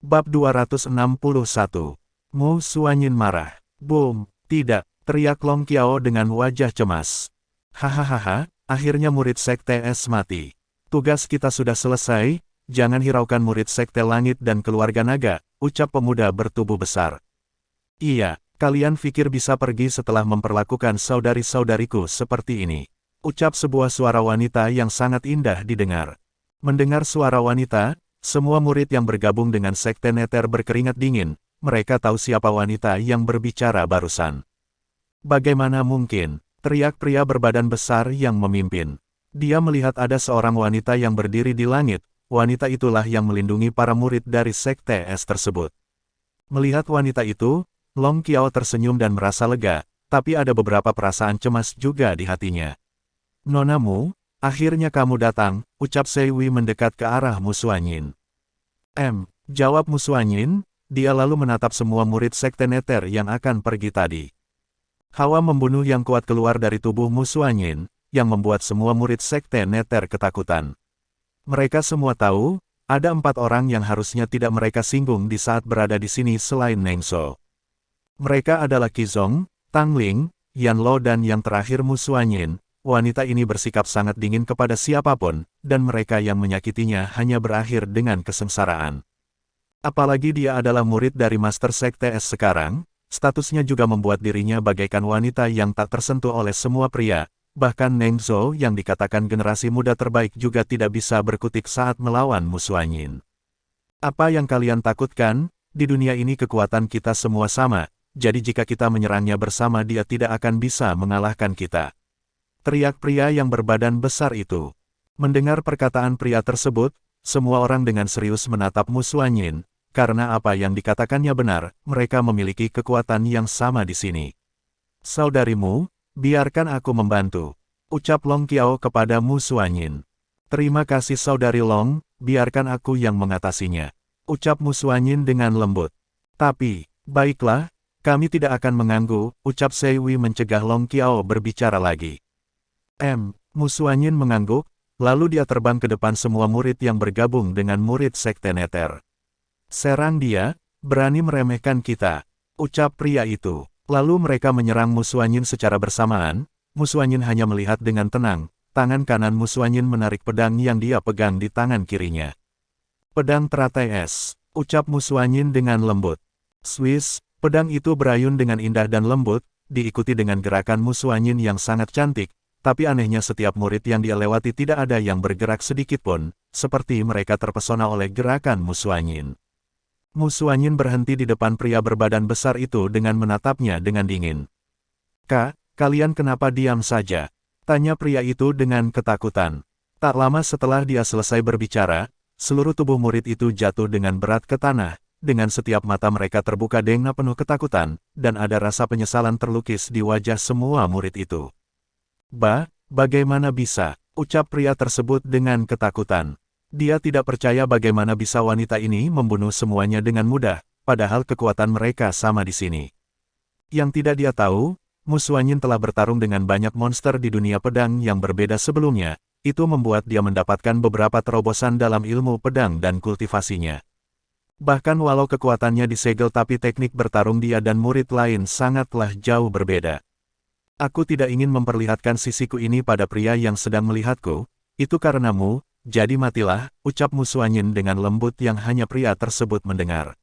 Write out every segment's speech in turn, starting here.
Bab 261. Mu Xuanyin marah. Boom, tidak, teriak Long Qiao dengan wajah cemas. Hahaha, akhirnya murid Sekte Es mati. Tugas kita sudah selesai, jangan hiraukan murid Sekte Langit dan keluarga naga, ucap pemuda bertubuh besar. Iya, kalian pikir bisa pergi setelah memperlakukan saudari-saudariku seperti ini. Ucap sebuah suara wanita yang sangat indah didengar. Mendengar suara wanita, semua murid yang bergabung dengan Sekte Nether berkeringat dingin, mereka tahu siapa wanita yang berbicara barusan. Bagaimana mungkin, teriak pria berbadan besar yang memimpin. Dia melihat ada seorang wanita yang berdiri di langit, wanita itulah yang melindungi para murid dari Sekte Es tersebut. Melihat wanita itu, Long Qiao tersenyum dan merasa lega, tapi ada beberapa perasaan cemas juga di hatinya. Nona Mu, akhirnya kamu datang, ucap Seiwi mendekat ke arah Mu Xuanyin. Jawab Mu Xuanyin, dia lalu menatap semua murid Sekte Nether yang akan pergi tadi. Hawa membunuh yang kuat keluar dari tubuh Mu Xuanyin, yang membuat semua murid Sekte Nether ketakutan. Mereka semua tahu, ada 4 orang yang harusnya tidak mereka singgung di saat berada di sini selain Neng Zhou. Mereka adalah Qizong, Tang Ling, Yan Lo dan yang terakhir Mu Xuanyin. Wanita ini bersikap sangat dingin kepada siapapun, dan mereka yang menyakitinya hanya berakhir dengan kesengsaraan. Apalagi dia adalah murid dari Master Sekte Es sekarang, statusnya juga membuat dirinya bagaikan wanita yang tak tersentuh oleh semua pria, bahkan Neng Zhou yang dikatakan generasi muda terbaik juga tidak bisa berkutik saat melawan Mu Xuanyin. Apa yang kalian takutkan? Di dunia ini kekuatan kita semua sama, jadi jika kita menyerangnya bersama dia tidak akan bisa mengalahkan kita. Teriak pria yang berbadan besar itu. Mendengar perkataan pria tersebut, semua orang dengan serius menatap Mu Xuanyin, karena apa yang dikatakannya benar, mereka memiliki kekuatan yang sama di sini. Saudarimu, biarkan aku membantu, ucap Long Qiao kepada Mu Xuanyin. Terima kasih saudari Long, biarkan aku yang mengatasinya, ucap Mu Xuanyin dengan lembut. Tapi, baiklah, kami tidak akan mengganggu, ucap Seiwi mencegah Long Qiao berbicara lagi. Mu Xuanyin mengangguk, lalu dia terbang ke depan semua murid yang bergabung dengan murid Sekte Nether. Serang dia, berani meremehkan kita, ucap pria itu. Lalu mereka menyerang Mu Xuanyin secara bersamaan. Mu Xuanyin hanya melihat dengan tenang, tangan kanan Mu Xuanyin menarik pedang yang dia pegang di tangan kirinya. Pedang teratai es, ucap Mu Xuanyin dengan lembut. Swiss, pedang itu berayun dengan indah dan lembut, diikuti dengan gerakan Mu Xuanyin yang sangat cantik. Tapi anehnya setiap murid yang dia lewati tidak ada yang bergerak sedikit pun, seperti mereka terpesona oleh gerakan Mu Xuanyin. Mu Xuanyin berhenti di depan pria berbadan besar itu dengan menatapnya dengan dingin. Kak, kalian kenapa diam saja? Tanya pria itu dengan ketakutan. Tak lama setelah dia selesai berbicara, seluruh tubuh murid itu jatuh dengan berat ke tanah, dengan setiap mata mereka terbuka dengan penuh ketakutan, dan ada rasa penyesalan terlukis di wajah semua murid itu. Bagaimana bisa? Ucap pria tersebut dengan ketakutan. Dia tidak percaya bagaimana bisa wanita ini membunuh semuanya dengan mudah, padahal kekuatan mereka sama di sini. Yang tidak dia tahu, Mu Xuanyin telah bertarung dengan banyak monster di dunia pedang yang berbeda sebelumnya, itu membuat dia mendapatkan beberapa terobosan dalam ilmu pedang dan kultivasinya. Bahkan walau kekuatannya disegel tapi teknik bertarung dia dan murid lain sangatlah jauh berbeda. Aku tidak ingin memperlihatkan sisiku ini pada pria yang sedang melihatku, itu karenamu, jadi matilah, ucap Mu Xuanyin dengan lembut yang hanya pria tersebut mendengar.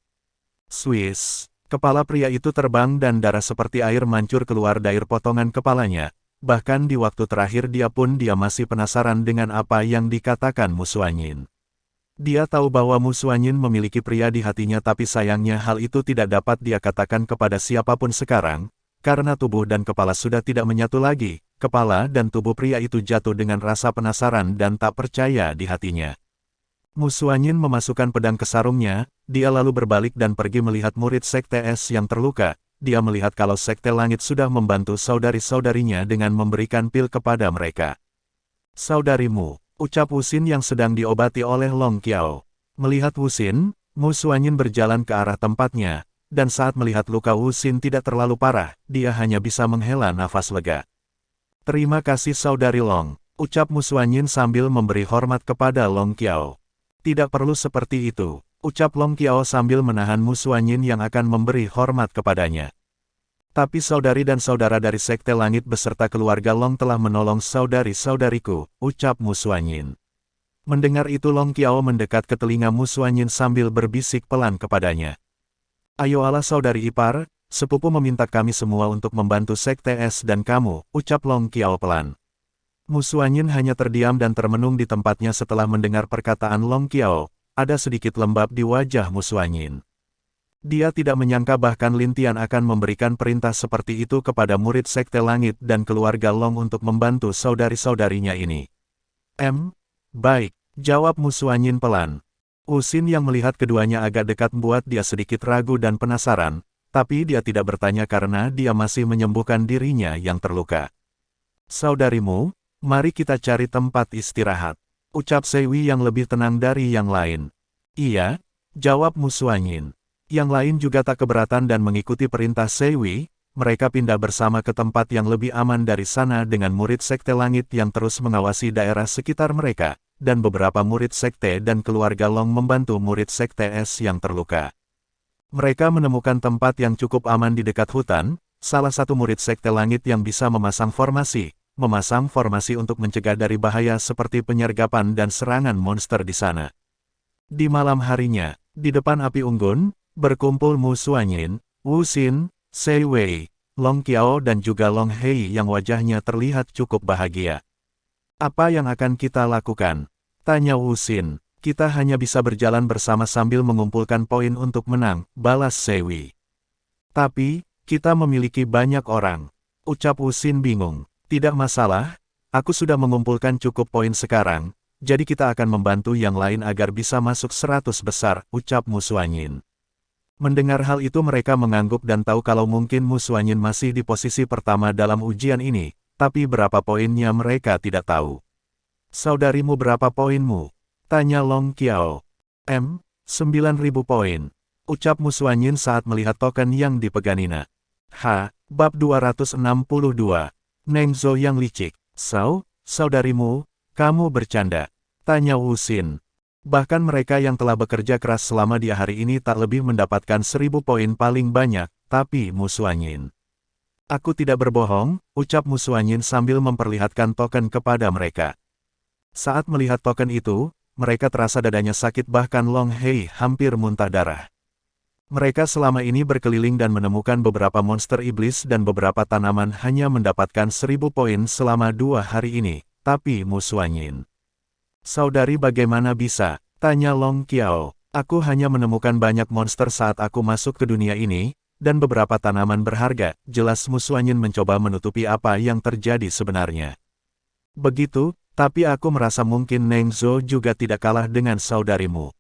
Swiss, kepala pria itu terbang dan darah seperti air mancur keluar dari potongan kepalanya, bahkan di waktu terakhir dia masih penasaran dengan apa yang dikatakan Mu Xuanyin. Dia tahu bahwa Mu Xuanyin memiliki pria di hatinya tapi sayangnya hal itu tidak dapat dia katakan kepada siapapun sekarang. Karena tubuh dan kepala sudah tidak menyatu lagi, kepala dan tubuh pria itu jatuh dengan rasa penasaran dan tak percaya di hatinya. Mu Xuanyin memasukkan pedang ke sarungnya, dia lalu berbalik dan pergi melihat murid Sekte Es yang terluka. Dia melihat kalau Sekte Langit sudah membantu saudari-saudarinya dengan memberikan pil kepada mereka. Saudarimu, ucap Wuxin yang sedang diobati oleh Long Qiao. Melihat Wuxin, Mu Xuanyin berjalan ke arah tempatnya. Dan saat melihat luka Wuxin tidak terlalu parah, dia hanya bisa menghela nafas lega. Terima kasih saudari Long, ucap Mu Xuanyin sambil memberi hormat kepada Long Qiao. Tidak perlu seperti itu, Ucap Long Qiao sambil menahan Mu Xuanyin yang akan memberi hormat kepadanya. Tapi saudari dan saudara dari Sekte Langit beserta keluarga Long telah menolong saudari-saudariku, ucap Mu Xuanyin. Mendengar itu Long Qiao mendekat ke telinga Mu Xuanyin sambil berbisik pelan kepadanya. Ayolah saudari ipar, sepupu meminta kami semua untuk membantu Sekte Es dan kamu, ucap Long Qiao pelan. Mu Xuanyin hanya terdiam dan termenung di tempatnya setelah mendengar perkataan Long Qiao. Ada sedikit lembab di wajah Mu Xuanyin. Dia tidak menyangka bahkan Lin Tian akan memberikan perintah seperti itu kepada murid Sekte Langit dan keluarga Long untuk membantu saudari-saudarinya ini. Baik, jawab Mu Xuanyin pelan. Wu Xin yang melihat keduanya agak dekat membuat dia sedikit ragu dan penasaran, tapi dia tidak bertanya karena dia masih menyembuhkan dirinya yang terluka. Saudarimu, mari kita cari tempat istirahat. Ucap Seiwi yang lebih tenang dari yang lain. Iya, jawab Mu Xuanyin. Yang lain juga tak keberatan dan mengikuti perintah Seiwi, mereka pindah bersama ke tempat yang lebih aman dari sana dengan murid Sekte Langit yang terus mengawasi daerah sekitar mereka, dan beberapa murid Sekte dan keluarga Long membantu murid Sekte Es yang terluka. Mereka menemukan tempat yang cukup aman di dekat hutan, salah satu murid Sekte Langit yang bisa memasang formasi untuk mencegah dari bahaya seperti penyergapan dan serangan monster di sana. Di malam harinya, di depan api unggun, berkumpul Mu Xuanyin, Wu Xin, Sei Wei, Long Qiao dan juga Long Hei yang wajahnya terlihat cukup bahagia. Apa yang akan kita lakukan? Tanya Wu Xin. Kita hanya bisa berjalan bersama sambil mengumpulkan poin untuk menang, balas Sei Wei. Tapi, kita memiliki banyak orang. Ucap Wu Xin bingung. Tidak masalah, aku sudah mengumpulkan cukup poin sekarang, jadi kita akan membantu yang lain agar bisa masuk 100 besar, ucap Mu Xuanyin. Mendengar hal itu mereka mengangguk dan tahu kalau mungkin Mu Xuanyin masih di posisi pertama dalam ujian ini, tapi berapa poinnya mereka tidak tahu. Saudarimu berapa poinmu? Tanya Long Qiao. 9.000 poin. Ucap Mu Xuanyin saat melihat token yang dipeganina. Bab 262. Neng Zhou yang licik. Saudarimu, kamu bercanda. Tanya Wu Xin. Bahkan mereka yang telah bekerja keras selama di hari ini tak lebih mendapatkan 1.000 poin paling banyak, tapi Mu Xuanyin. Aku tidak berbohong, ucap Mu Xuanyin sambil memperlihatkan token kepada mereka. Saat melihat token itu, mereka terasa dadanya sakit bahkan Long Hei hampir muntah darah. Mereka selama ini berkeliling dan menemukan beberapa monster iblis dan beberapa tanaman hanya mendapatkan 1.000 poin selama 2 hari ini, tapi Mu Xuanyin. Saudari bagaimana bisa? Tanya Long Qiao. Aku hanya menemukan banyak monster saat aku masuk ke dunia ini, dan beberapa tanaman berharga, jelas Mu Xuanyin mencoba menutupi apa yang terjadi sebenarnya. Begitu, tapi aku merasa mungkin Neng Zhou juga tidak kalah dengan saudarimu.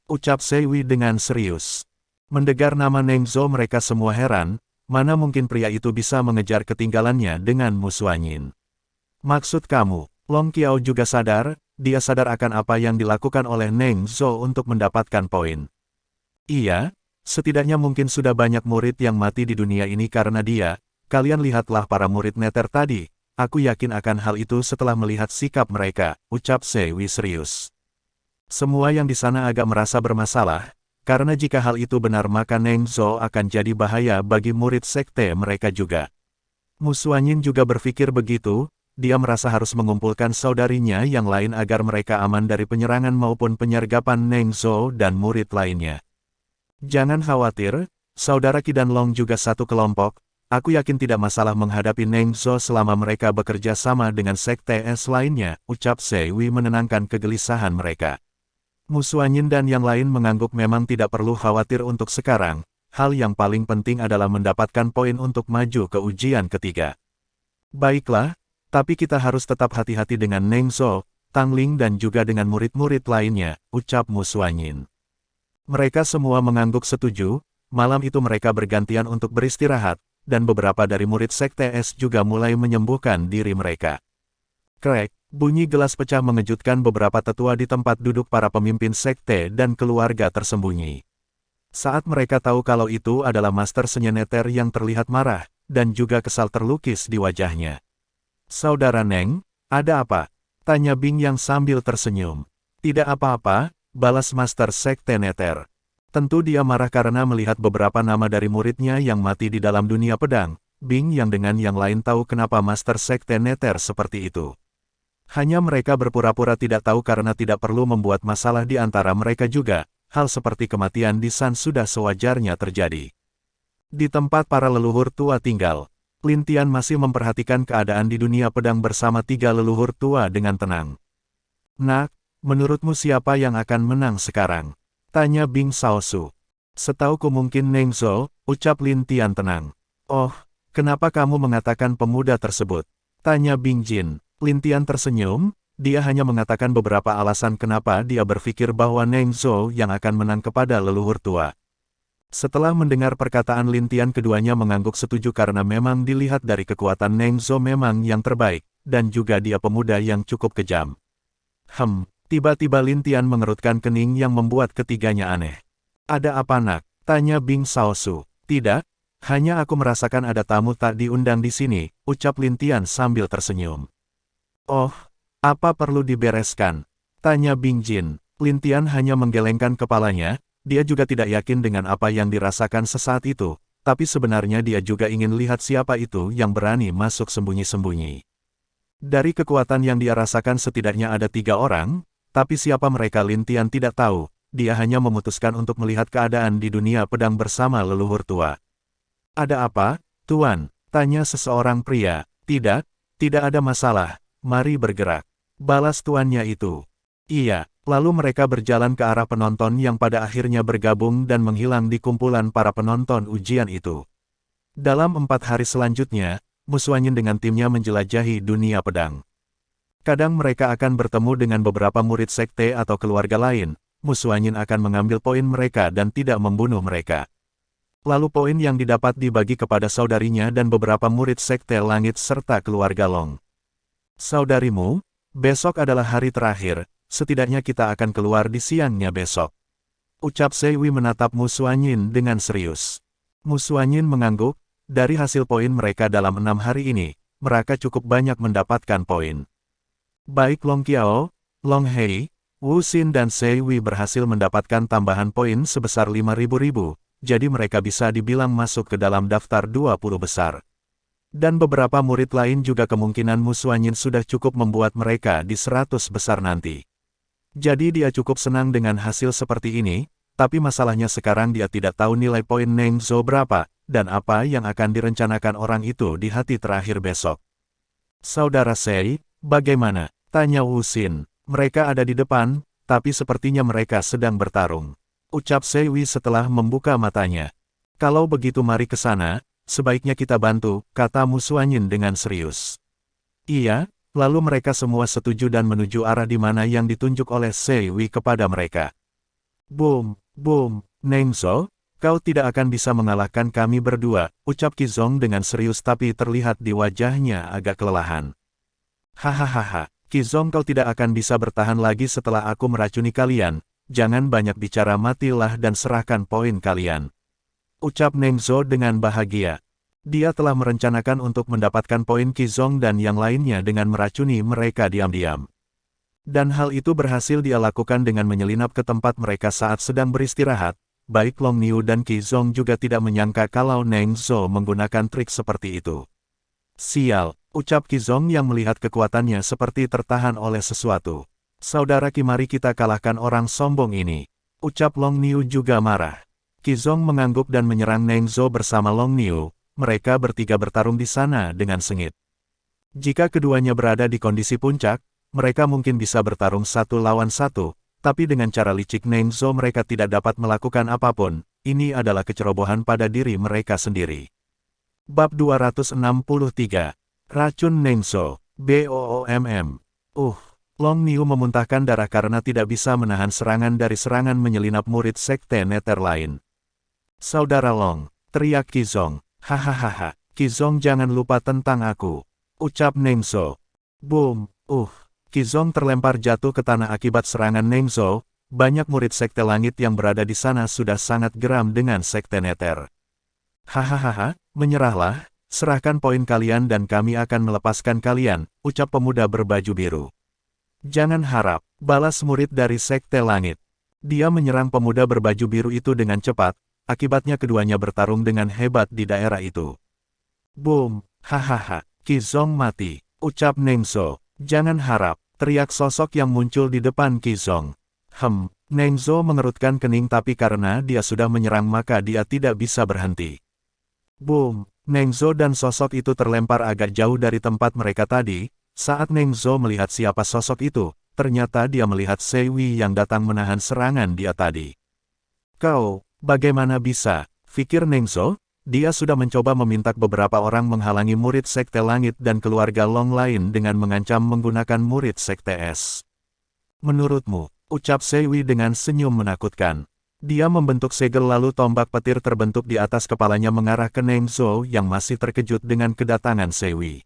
Ucap Sei Wei dengan serius. Mendengar nama Neng Zhou mereka semua heran, mana mungkin pria itu bisa mengejar ketinggalannya dengan Mu Xuanyin. Maksud kamu, Long Qiao juga sadar, dia sadar akan apa yang dilakukan oleh Neng Zhou untuk mendapatkan poin. Iya, setidaknya mungkin sudah banyak murid yang mati di dunia ini karena dia, kalian lihatlah para murid neter tadi, aku yakin akan hal itu setelah melihat sikap mereka, ucap Sei Wei serius. Semua yang di sana agak merasa bermasalah, karena jika hal itu benar maka Neng Zhou akan jadi bahaya bagi murid sekte mereka juga. Mu Xuanyin juga berpikir begitu, dia merasa harus mengumpulkan saudarinya yang lain agar mereka aman dari penyerangan maupun penyergapan Neng Zhou dan murid lainnya. Jangan khawatir, saudara Qi dan Long juga satu kelompok, aku yakin tidak masalah menghadapi Neng Zhou selama mereka bekerja sama dengan sekte es lainnya, ucap Sei Wei menenangkan kegelisahan mereka. Mu Xuanyin dan yang lain mengangguk memang tidak perlu khawatir untuk sekarang, hal yang paling penting adalah mendapatkan poin untuk maju ke ujian ketiga. Baiklah, tapi kita harus tetap hati-hati dengan Neng Zhou, Tang Ling dan juga dengan murid-murid lainnya, ucap Mu Xuanyin. Mereka semua mengangguk setuju, malam itu mereka bergantian untuk beristirahat, dan beberapa dari murid sekte es juga mulai menyembuhkan diri mereka. Krek, bunyi gelas pecah mengejutkan beberapa tetua di tempat duduk para pemimpin sekte dan keluarga tersembunyi. Saat mereka tahu kalau itu adalah Master Senyeneter yang terlihat marah, dan juga kesal terlukis di wajahnya. Saudara Neng, ada apa? Tanya Bing yang sambil tersenyum. Tidak apa-apa, balas Master Sekte Nether. Tentu dia marah karena melihat beberapa nama dari muridnya yang mati di dalam dunia pedang. Bing yang dengan yang lain tahu kenapa Master Sekte Nether seperti itu. Hanya mereka berpura-pura tidak tahu karena tidak perlu membuat masalah di antara mereka juga. Hal seperti kematian di San sudah sewajarnya terjadi. Di tempat para leluhur tua tinggal, Lin Tian masih memperhatikan keadaan di dunia pedang bersama 3 leluhur tua dengan tenang. Nak, menurutmu siapa yang akan menang sekarang? Tanya Bing Xiaosu. Setauku mungkin Neng Zhou, ucap Lin Tian tenang. Oh, kenapa kamu mengatakan pemuda tersebut? Tanya Bing Jin. Lin Tian tersenyum, dia hanya mengatakan beberapa alasan kenapa dia berpikir bahwa Neng Zhou yang akan menang kepada leluhur tua. Setelah mendengar perkataan Lin Tian, keduanya mengangguk setuju karena memang dilihat dari kekuatan Neng Zhou memang yang terbaik, dan juga dia pemuda yang cukup kejam. Tiba-tiba Lin Tian mengerutkan kening yang membuat ketiganya aneh. Ada apa nak? Tanya Bing Xiaosu. Tidak, hanya aku merasakan ada tamu tak diundang di sini, ucap Lin Tian sambil tersenyum. Oh, apa perlu dibereskan? Tanya Bing Jin. Lin Tian hanya menggelengkan kepalanya, dia juga tidak yakin dengan apa yang dirasakan sesaat itu, tapi sebenarnya dia juga ingin lihat siapa itu yang berani masuk sembunyi-sembunyi. Dari kekuatan yang dia rasakan setidaknya ada 3 orang, tapi siapa mereka Lin Tian tidak tahu, dia hanya memutuskan untuk melihat keadaan di dunia pedang bersama leluhur tua. Ada apa, Tuan? Tanya seseorang pria. Tidak ada masalah. Mari bergerak. Balas tuannya itu. Iya, lalu mereka berjalan ke arah penonton yang pada akhirnya bergabung dan menghilang di kumpulan para penonton ujian itu. Dalam 4 hari selanjutnya, Mu Xuanyin dengan timnya menjelajahi dunia pedang. Kadang mereka akan bertemu dengan beberapa murid sekte atau keluarga lain, Mu Xuanyin akan mengambil poin mereka dan tidak membunuh mereka. Lalu poin yang didapat dibagi kepada saudarinya dan beberapa murid sekte langit serta keluarga Long. Saudarimu, besok adalah hari terakhir, setidaknya kita akan keluar di siangnya besok. Ucap Seiwi menatap Mu Xuanyin dengan serius. Mu Xuanyin mengangguk, dari hasil poin mereka dalam 6 hari ini, mereka cukup banyak mendapatkan poin. Baik Long Qiao, Long Hei, Wu Xin dan Seiwi berhasil mendapatkan tambahan poin sebesar 5.000, jadi mereka bisa dibilang masuk ke dalam daftar 20 besar. Dan beberapa murid lain juga kemungkinan Mu Xuanyin sudah cukup membuat mereka di 100 besar nanti. Jadi dia cukup senang dengan hasil seperti ini, tapi masalahnya sekarang dia tidak tahu nilai poin Neng Zhou berapa, dan apa yang akan direncanakan orang itu di hati terakhir besok. Saudara Sei, bagaimana? Tanya Wu Xin. Mereka ada di depan, tapi sepertinya mereka sedang bertarung. Ucap Seiwi setelah membuka matanya. Kalau begitu mari ke sana. Sebaiknya kita bantu, kata Mu Xuanyin dengan serius. Iya, lalu mereka semua setuju dan menuju arah di mana yang ditunjuk oleh Seiwi kepada mereka. Boom, Neng Zhou, kau tidak akan bisa mengalahkan kami berdua, ucap Qizong dengan serius tapi terlihat di wajahnya agak kelelahan. Hahaha, Qizong kau tidak akan bisa bertahan lagi setelah aku meracuni kalian, jangan banyak bicara matilah dan serahkan poin kalian. Ucap Neng Zhou dengan bahagia. Dia telah merencanakan untuk mendapatkan poin Qizong dan yang lainnya dengan meracuni mereka diam-diam. Dan hal itu berhasil dia lakukan dengan menyelinap ke tempat mereka saat sedang beristirahat. Baik Long Niu dan Qizong juga tidak menyangka kalau Neng Zhou menggunakan trik seperti itu. Sial, ucap Qizong yang melihat kekuatannya seperti tertahan oleh sesuatu. Saudara Qi, mari kita kalahkan orang sombong ini. Ucap Long Niu juga marah. Qizong mengangguk dan menyerang Neng Zhou bersama Long Niu, mereka bertiga bertarung di sana dengan sengit. Jika keduanya berada di kondisi puncak, mereka mungkin bisa bertarung 1 lawan 1, tapi dengan cara licik Neng Zhou mereka tidak dapat melakukan apapun, ini adalah kecerobohan pada diri mereka sendiri. Bab 263, Racun Neng Zhou, BOOMM. Long Niu memuntahkan darah karena tidak bisa menahan serangan dari serangan menyelinap murid sekte Nether lain. Saudara Long, teriak Qizong. Hahaha, Qizong jangan lupa tentang aku. Ucap Neng Zhou. Boom, Qizong terlempar jatuh ke tanah akibat serangan Neng Zhou. Banyak murid sekte langit yang berada di sana sudah sangat geram dengan sekte Nether. Hahaha, menyerahlah, serahkan poin kalian dan kami akan melepaskan kalian, ucap pemuda berbaju biru. Jangan harap, balas murid dari sekte langit. Dia menyerang pemuda berbaju biru itu dengan cepat, akibatnya keduanya bertarung dengan hebat di daerah itu. Boom! Hahaha, Qizong mati, ucap Nengzo. Jangan harap, teriak sosok yang muncul di depan Qizong. Nengzo mengerutkan kening tapi karena dia sudah menyerang maka dia tidak bisa berhenti. Boom! Nengzo dan sosok itu terlempar agak jauh dari tempat mereka tadi. Saat Nengzo melihat siapa sosok itu, ternyata dia melihat Seiwi yang datang menahan serangan dia tadi. Kau, bagaimana bisa? Pikir Nengzo, dia sudah mencoba meminta beberapa orang menghalangi murid Sekte Langit dan keluarga Long lain dengan mengancam menggunakan murid Sekte Es. Menurutmu, ucap Seiwi dengan senyum menakutkan. Dia membentuk segel lalu tombak petir terbentuk di atas kepalanya mengarah ke Nengzo yang masih terkejut dengan kedatangan Seiwi.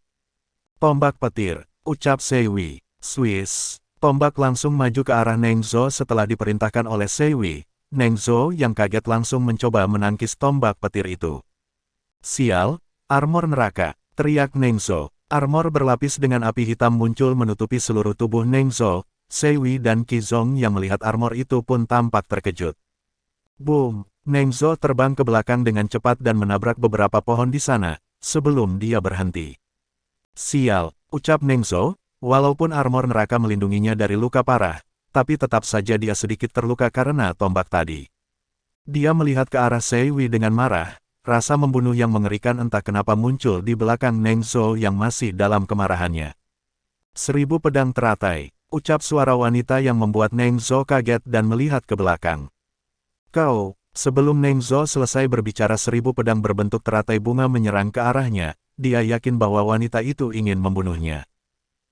Tombak petir, ucap Seiwi. Swiss, tombak langsung maju ke arah Nengzo setelah diperintahkan oleh Seiwi. Nengzo yang kaget langsung mencoba menangkis tombak petir itu. Sial, armor neraka, teriak Nengzo. Armor berlapis dengan api hitam muncul menutupi seluruh tubuh Nengzo. Seiwi dan Qizong yang melihat armor itu pun tampak terkejut. Boom! Nengzo terbang ke belakang dengan cepat dan menabrak beberapa pohon di sana, sebelum dia berhenti. Sial, ucap Nengzo, walaupun armor neraka melindunginya dari luka parah, tapi tetap saja dia sedikit terluka karena tombak tadi. Dia melihat ke arah Seiwi dengan marah, rasa membunuh yang mengerikan entah kenapa muncul di belakang Nengzo yang masih dalam kemarahannya. 1000 pedang teratai, ucap suara wanita yang membuat Nengzo kaget dan melihat ke belakang. Kau, sebelum Nengzo selesai berbicara 1000 pedang berbentuk teratai bunga menyerang ke arahnya, dia yakin bahwa wanita itu ingin membunuhnya.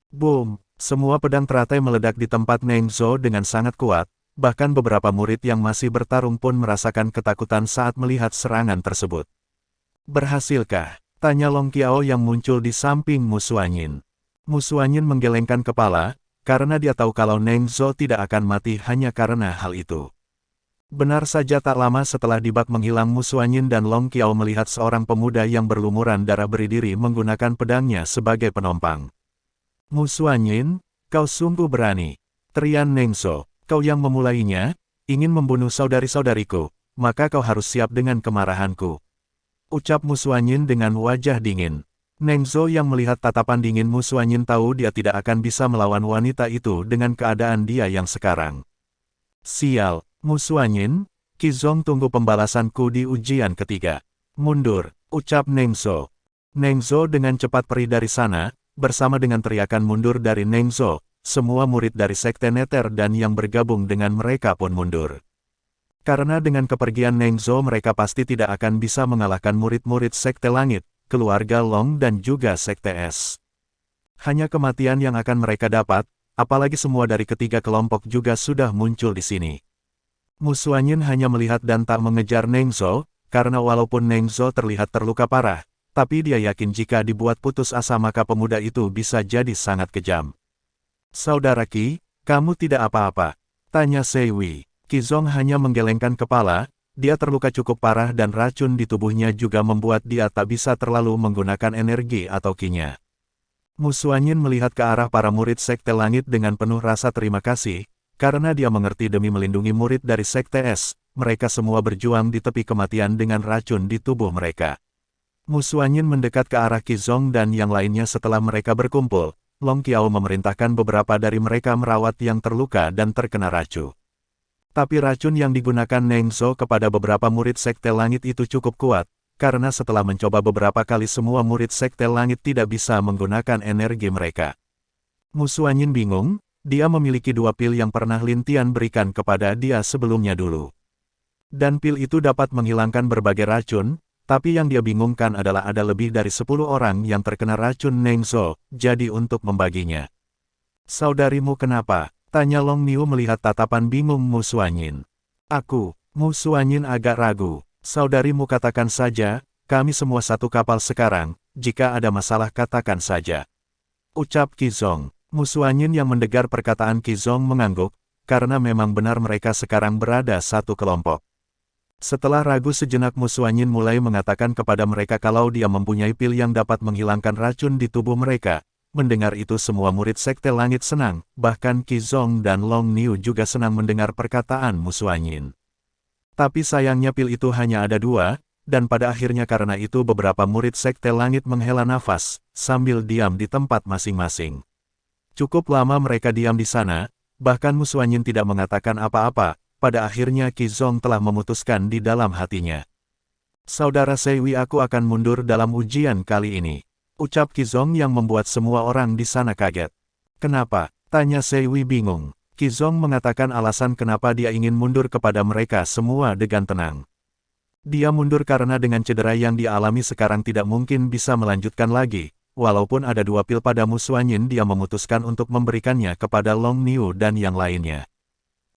Boom! Semua pedang teratai meledak di tempat Nengzo dengan sangat kuat, bahkan beberapa murid yang masih bertarung pun merasakan ketakutan saat melihat serangan tersebut. Berhasilkah? Tanya Long Qiao yang muncul di samping Mu Suanyin. Mu Suanyin menggelengkan kepala, karena dia tahu kalau Nengzo tidak akan mati hanya karena hal itu. Benar saja tak lama setelah di bak menghilang Mu Suanyin dan Long Qiao melihat seorang pemuda yang berlumuran darah berdiri menggunakan pedangnya sebagai penompang. Mu Suanyin, kau sungguh berani. Terian Nengzo, kau yang memulainya, ingin membunuh saudari-saudariku, maka kau harus siap dengan kemarahanku. Ucap Mu Suanyin dengan wajah dingin. Nengzo yang melihat tatapan dingin Mu Suanyin tahu dia tidak akan bisa melawan wanita itu dengan keadaan dia yang sekarang. Sial, Mu Suanyin, Qizong tunggu pembalasanku di ujian ketiga. Mundur, ucap Nengzo. Nengzo dengan cepat pergi dari sana, bersama dengan teriakan mundur dari Nengzo, semua murid dari Sekte Nether dan yang bergabung dengan mereka pun mundur. Karena dengan kepergian Nengzo mereka pasti tidak akan bisa mengalahkan murid-murid Sekte Langit, keluarga Long dan juga Sekte Es. Hanya kematian yang akan mereka dapat, apalagi semua dari ketiga kelompok juga sudah muncul di sini. Mu Suanyin hanya melihat dan tak mengejar Nengzo, karena walaupun Nengzo terlihat terluka parah, tapi dia yakin jika dibuat putus asa maka pemuda itu bisa jadi sangat kejam. Saudara Qi, kamu tidak apa-apa? Tanya Seiwi. Qizong hanya menggelengkan kepala, dia terluka cukup parah dan racun di tubuhnya juga membuat dia tak bisa terlalu menggunakan energi atau Qi-nya. Mu Suanyin melihat ke arah para murid Sekte Langit dengan penuh rasa terima kasih, karena dia mengerti demi melindungi murid dari Sekte Es, mereka semua berjuang di tepi kematian dengan racun di tubuh mereka. Mu Suanyin mendekat ke arah Qizong dan yang lainnya setelah mereka berkumpul, Long Qiao memerintahkan beberapa dari mereka merawat yang terluka dan terkena racun. Tapi racun yang digunakan Nengzo kepada beberapa murid Sekte Langit itu cukup kuat, karena setelah mencoba beberapa kali semua murid Sekte Langit tidak bisa menggunakan energi mereka. Mu Suanyin bingung. Dia memiliki 2 pil yang pernah Lin Tian berikan kepada dia sebelumnya dulu. Dan pil itu dapat menghilangkan berbagai racun, tapi yang dia bingungkan adalah ada lebih dari 10 orang yang terkena racun Nengzo, jadi untuk membaginya. Saudarimu kenapa? Tanya Long Niu melihat tatapan bingung Mu Suanyin. Aku, Mu Suanyin agak ragu. Saudarimu katakan saja, kami semua satu kapal sekarang, jika ada masalah katakan saja. Ucap Qizong. Mu Suanyin yang mendengar perkataan Qizong mengangguk, karena memang benar mereka sekarang berada satu kelompok. Setelah ragu sejenak Mu Suanyin mulai mengatakan kepada mereka kalau dia mempunyai pil yang dapat menghilangkan racun di tubuh mereka, Mendengar itu semua murid Sekte Langit senang, bahkan Qizong dan Long Niu juga senang mendengar perkataan Mu Suanyin. Tapi sayangnya pil itu hanya ada 2, dan pada akhirnya karena itu beberapa murid Sekte Langit menghela nafas, sambil diam di tempat masing-masing. Cukup lama mereka diam di sana, bahkan Mu Suanyin tidak mengatakan apa-apa, pada akhirnya Qizong telah memutuskan di dalam hatinya. Saudara Seiwi, aku akan mundur dalam ujian kali ini. Ucap Qizong yang membuat semua orang di sana kaget. Kenapa? Tanya Seiwi bingung. Qizong mengatakan alasan kenapa dia ingin mundur kepada mereka semua dengan tenang. Dia mundur karena dengan cedera yang dialami sekarang tidak mungkin bisa melanjutkan lagi. Walaupun ada 2 pil pada Mu Suanyin, dia memutuskan untuk memberikannya kepada Long Niu dan yang lainnya.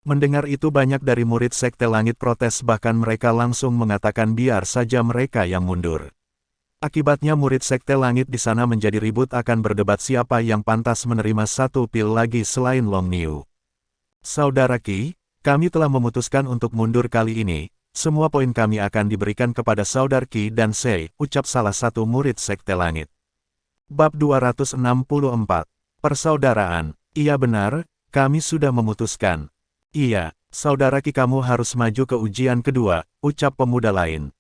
Mendengar itu banyak dari murid Sekte Langit protes, bahkan mereka langsung mengatakan biar saja mereka yang mundur. Akibatnya murid Sekte Langit di sana menjadi ribut akan berdebat siapa yang pantas menerima 1 pil lagi selain Long Niu. Saudara Qi, kami telah memutuskan untuk mundur kali ini, semua poin kami akan diberikan kepada Saudara Qi dan Sei, ucap salah satu murid Sekte Langit. Bab 264. Persaudaraan. Iya benar, kami sudah memutuskan. Iya, Saudara Qi, kamu harus maju ke ujian kedua, ucap pemuda lain.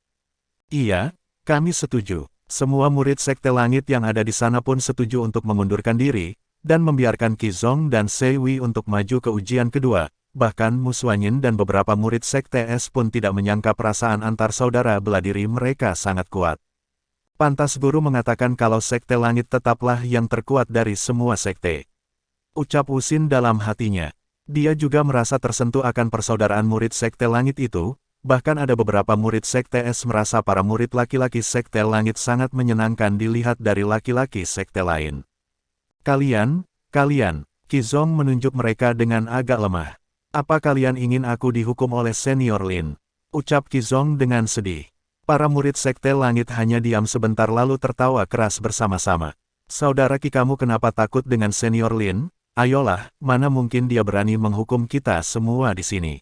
Iya, kami setuju. Semua murid Sekte Langit yang ada di sana pun setuju untuk mengundurkan diri, dan membiarkan Qizong dan Seiwi untuk maju ke ujian kedua. Bahkan Mu Suanyin dan beberapa murid Sekte Es pun tidak menyangka perasaan antar saudara bela diri mereka sangat kuat. Pantas guru mengatakan kalau Sekte Langit tetaplah yang terkuat dari semua sekte. Ucap Wuxin dalam hatinya. Dia juga merasa tersentuh akan persaudaraan murid Sekte Langit itu. Bahkan ada beberapa murid Sekte Es merasa para murid laki-laki Sekte Langit sangat menyenangkan dilihat dari laki-laki sekte lain. Kalian, Qizong menunjuk mereka dengan agak lemah. Apa kalian ingin aku dihukum oleh Senior Lin? Ucap Qizong dengan sedih. Para murid Sekte Langit hanya diam sebentar lalu tertawa keras bersama-sama. Saudara Qi, kamu kenapa takut dengan Senior Lin? Ayolah, mana mungkin dia berani menghukum kita semua di sini.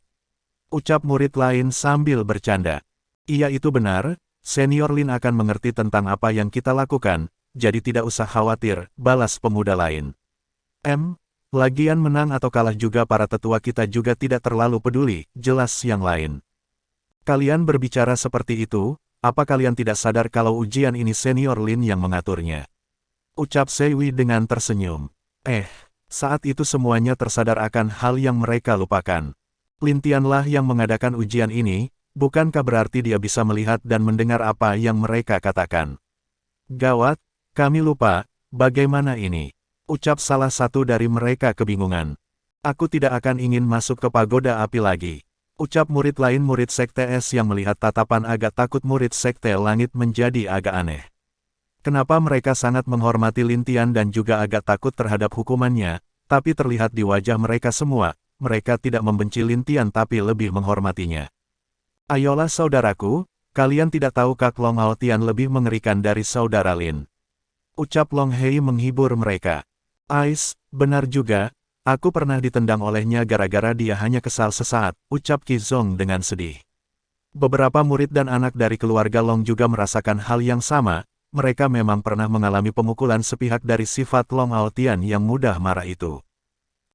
Ucap murid lain sambil bercanda. Iya, itu benar, Senior Lin akan mengerti tentang apa yang kita lakukan, jadi tidak usah khawatir, balas pemuda lain. Lagian menang atau kalah juga para tetua kita juga tidak terlalu peduli, jelas yang lain. Kalian berbicara seperti itu, apa kalian tidak sadar kalau ujian ini Senior Lin yang mengaturnya? Ucap Seiwi dengan tersenyum. Saat itu semuanya tersadar akan hal yang mereka lupakan. Lin Tianlah yang mengadakan ujian ini, bukankah berarti dia bisa melihat dan mendengar apa yang mereka katakan? Gawat, kami lupa, bagaimana ini? Ucap salah satu dari mereka kebingungan. Aku tidak akan ingin masuk ke pagoda api lagi. Ucap murid lain murid Sekte Es yang melihat tatapan agak takut murid Sekte Langit menjadi agak aneh. Kenapa mereka sangat menghormati Lin Tian dan juga agak takut terhadap hukumannya, tapi terlihat di wajah mereka semua, mereka tidak membenci Lin Tian tapi lebih menghormatinya. Ayolah saudaraku, kalian tidak tahu Kak Long Hao Tian lebih mengerikan dari saudara Lin. Ucap Long Hei menghibur mereka. Benar juga, aku pernah ditendang olehnya gara-gara dia hanya kesal sesaat, ucap Qizong dengan sedih. Beberapa murid dan anak dari keluarga Long juga merasakan hal yang sama, mereka memang pernah mengalami pemukulan sepihak dari sifat Long Hao Tian yang mudah marah itu.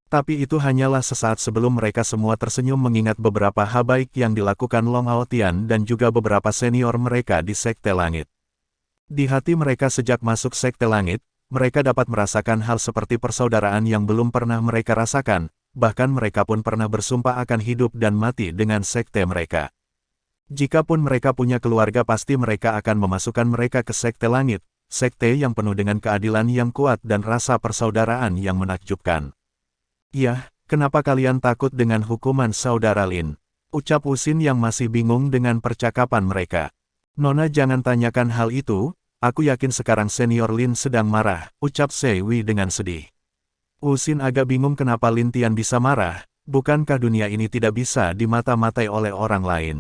Tapi itu hanyalah sesaat sebelum mereka semua tersenyum mengingat beberapa hal baik yang dilakukan Long Hao Tian dan juga beberapa senior mereka di Sekte Langit. Di hati mereka sejak masuk Sekte Langit, mereka dapat merasakan hal seperti persaudaraan yang belum pernah mereka rasakan, bahkan mereka pun pernah bersumpah akan hidup dan mati dengan sekte mereka. Jikapun mereka punya keluarga pasti mereka akan memasukkan mereka ke Sekte Langit, sekte yang penuh dengan keadilan yang kuat dan rasa persaudaraan yang menakjubkan. Yah, kenapa kalian takut dengan hukuman saudara Lin? Ucap Wuxin yang masih bingung dengan percakapan mereka. Nona jangan tanyakan hal itu, aku yakin sekarang Senior Lin sedang marah, ucap Seiwi dengan sedih. Wuxin agak bingung kenapa Lin Tian bisa marah, bukankah dunia ini tidak bisa dimata-matai oleh orang lain?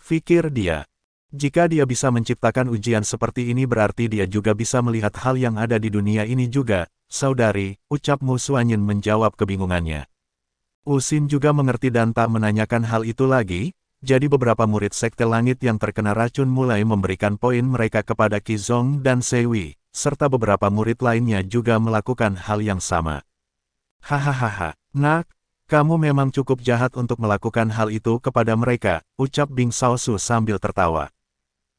Fikir dia. Jika dia bisa menciptakan ujian seperti ini berarti dia juga bisa melihat hal yang ada di dunia ini juga. Saudari, ucap Mu Suanyin menjawab kebingungannya. Wuxin juga mengerti dan tak menanyakan hal itu lagi, jadi beberapa murid Sekte Langit yang terkena racun mulai memberikan poin mereka kepada Qizong dan Seiwi, serta beberapa murid lainnya juga melakukan hal yang sama. Hahaha, nak, kamu memang cukup jahat untuk melakukan hal itu kepada mereka, ucap Bing Xiaosu sambil tertawa.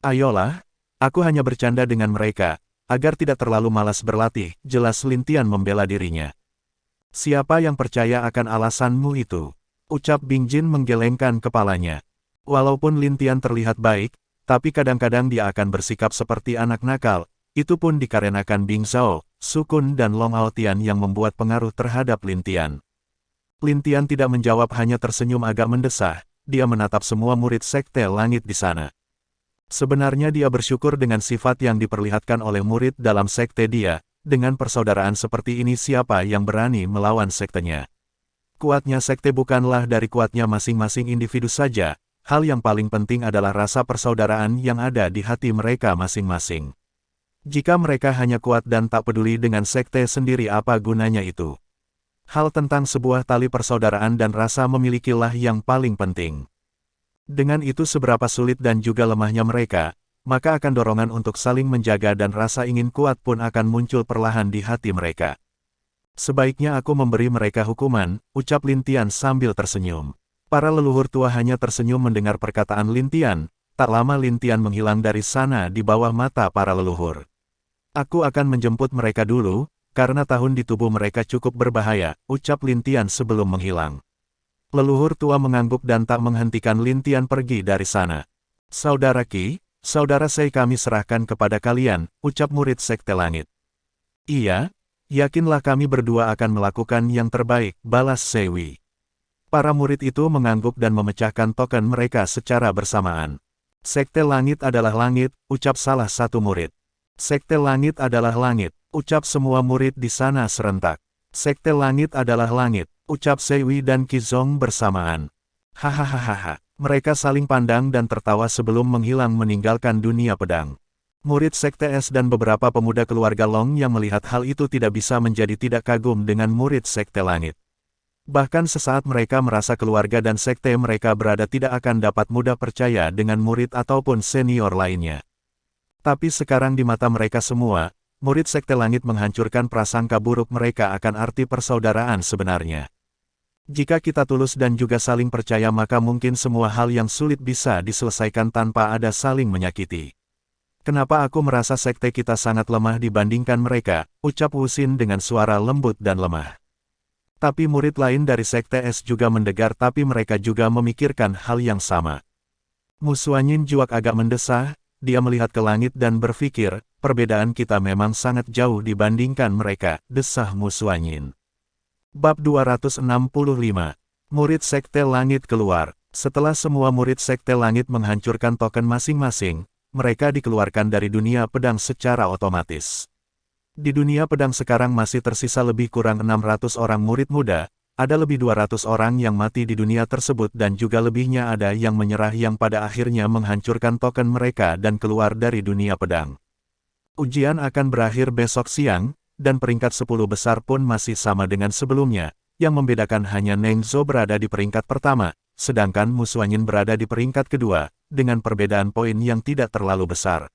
Ayolah, aku hanya bercanda dengan mereka, agar tidak terlalu malas berlatih, jelas Lin Tian membela dirinya. Siapa yang percaya akan alasanmu itu? Ucap Bing Jin menggelengkan kepalanya. Walaupun Lin Tian terlihat baik, tapi kadang-kadang dia akan bersikap seperti anak nakal, itu pun dikarenakan Bing Zhao, Su Kun dan Long Aotian yang membuat pengaruh terhadap Lin Tian. Lin Tian tidak menjawab, hanya tersenyum agak mendesah, dia menatap semua murid Sekte Langit di sana. Sebenarnya dia bersyukur dengan sifat yang diperlihatkan oleh murid dalam sekte dia, dengan persaudaraan seperti ini siapa yang berani melawan sektenya. Kuatnya sekte bukanlah dari kuatnya masing-masing individu saja, hal yang paling penting adalah rasa persaudaraan yang ada di hati mereka masing-masing. Jika mereka hanya kuat dan tak peduli dengan sekte sendiri, apa gunanya itu? Hal tentang sebuah tali persaudaraan dan rasa memilikilah yang paling penting. Dengan itu seberapa sulit dan juga lemahnya mereka, maka akan dorongan untuk saling menjaga dan rasa ingin kuat pun akan muncul perlahan di hati mereka. Sebaiknya aku memberi mereka hukuman, ucap Lin Tian sambil tersenyum. Para leluhur tua hanya tersenyum mendengar perkataan Lin Tian, tak lama Lin Tian menghilang dari sana di bawah mata para leluhur. Aku akan menjemput mereka dulu, karena tahun di tubuh mereka cukup berbahaya, ucap Lin Tian sebelum menghilang. Leluhur tua mengangguk dan tak menghentikan Lin Tian pergi dari sana. Saudara Qi, saudara Sei, kami serahkan kepada kalian, ucap murid Sekte Langit. Iya, yakinlah kami berdua akan melakukan yang terbaik, balas Sei Wei. Para murid itu mengangguk dan memecahkan token mereka secara bersamaan. Sekte Langit adalah langit, ucap salah satu murid. Sekte Langit adalah langit, ucap semua murid di sana serentak. Sekte Langit adalah langit, ucap Sei Wei dan Qizong bersamaan. Hahaha, mereka saling pandang dan tertawa sebelum menghilang meninggalkan dunia pedang. Murid Sekte S dan beberapa pemuda keluarga Long yang melihat hal itu tidak bisa menjadi tidak kagum dengan murid Sekte Langit. Bahkan sesaat mereka merasa keluarga dan sekte mereka berada tidak akan dapat mudah percaya dengan murid ataupun senior lainnya. Tapi sekarang di mata mereka semua, murid Sekte Langit menghancurkan prasangka buruk mereka akan arti persaudaraan sebenarnya. Jika kita tulus dan juga saling percaya, maka mungkin semua hal yang sulit bisa diselesaikan tanpa ada saling menyakiti. Kenapa aku merasa sekte kita sangat lemah dibandingkan mereka, ucap Wuxin dengan suara lembut dan lemah. Tapi murid lain dari Sekte S juga mendengar, tapi mereka juga memikirkan hal yang sama. Mu Xuanyin Juak agak mendesah, dia melihat ke langit dan berpikir, perbedaan kita memang sangat jauh dibandingkan mereka, desah Mu Xuanyin. Bab 265. Murid Sekte Langit keluar. Setelah semua murid Sekte Langit menghancurkan token masing-masing, mereka dikeluarkan dari dunia pedang secara otomatis. Di dunia pedang sekarang masih tersisa lebih kurang 600 orang murid muda, ada lebih 200 orang yang mati di dunia tersebut dan juga lebihnya ada yang menyerah yang pada akhirnya menghancurkan token mereka dan keluar dari dunia pedang. Ujian akan berakhir besok siang, dan peringkat 10 besar pun masih sama dengan sebelumnya, yang membedakan hanya Neng Zhou berada di peringkat pertama, sedangkan Mu Xuanyin berada di peringkat kedua, dengan perbedaan poin yang tidak terlalu besar.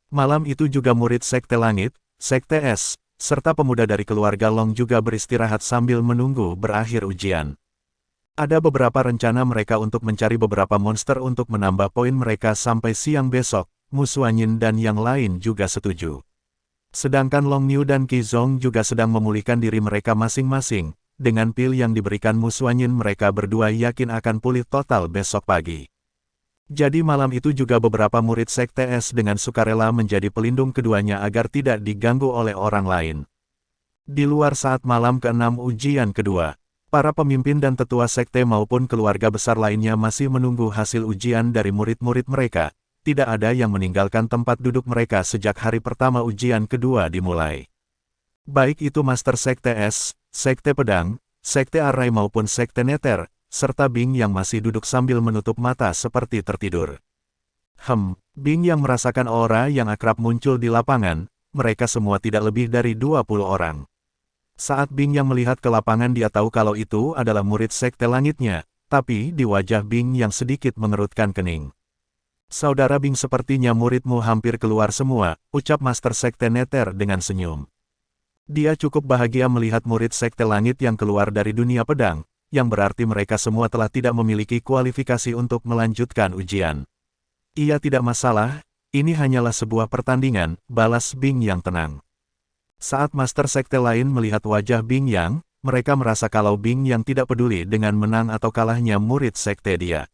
Malam itu juga murid Sekte Langit, Sekte S, serta pemuda dari keluarga Long juga beristirahat sambil menunggu berakhir ujian. Ada beberapa rencana mereka untuk mencari beberapa monster untuk menambah poin mereka sampai siang besok, Mu Xuanyin dan yang lain juga setuju. Sedangkan Long Niu dan Qizong juga sedang memulihkan diri mereka masing-masing, dengan pil yang diberikan Mu Xuanyin mereka berdua yakin akan pulih total besok pagi. Jadi malam itu juga beberapa murid Sekte S dengan sukarela menjadi pelindung keduanya agar tidak diganggu oleh orang lain. Di luar saat malam ke-6 ujian kedua, para pemimpin dan tetua sekte maupun keluarga besar lainnya masih menunggu hasil ujian dari murid-murid mereka. Tidak ada yang meninggalkan tempat duduk mereka sejak hari pertama ujian kedua dimulai. Baik itu Master Sekte S, Sekte Pedang, Sekte Arai maupun Sekte Neter, serta Bing yang masih duduk sambil menutup mata seperti tertidur. Bing yang merasakan aura yang akrab muncul di lapangan, mereka semua tidak lebih dari 20 orang. Saat Bing yang melihat ke lapangan dia tahu kalau itu adalah murid Sekte Langitnya, tapi di wajah Bing yang sedikit mengerutkan kening. Saudara Bing, sepertinya muridmu hampir keluar semua, ucap Master Sekte Nether dengan senyum. Dia cukup bahagia melihat murid Sekte Langit yang keluar dari dunia pedang, yang berarti mereka semua telah tidak memiliki kualifikasi untuk melanjutkan ujian. Ia tidak masalah, ini hanyalah sebuah pertandingan, balas Bing yang tenang. Saat Master Sekte lain melihat wajah Bing Yang, mereka merasa kalau Bing Yang tidak peduli dengan menang atau kalahnya murid Sekte dia.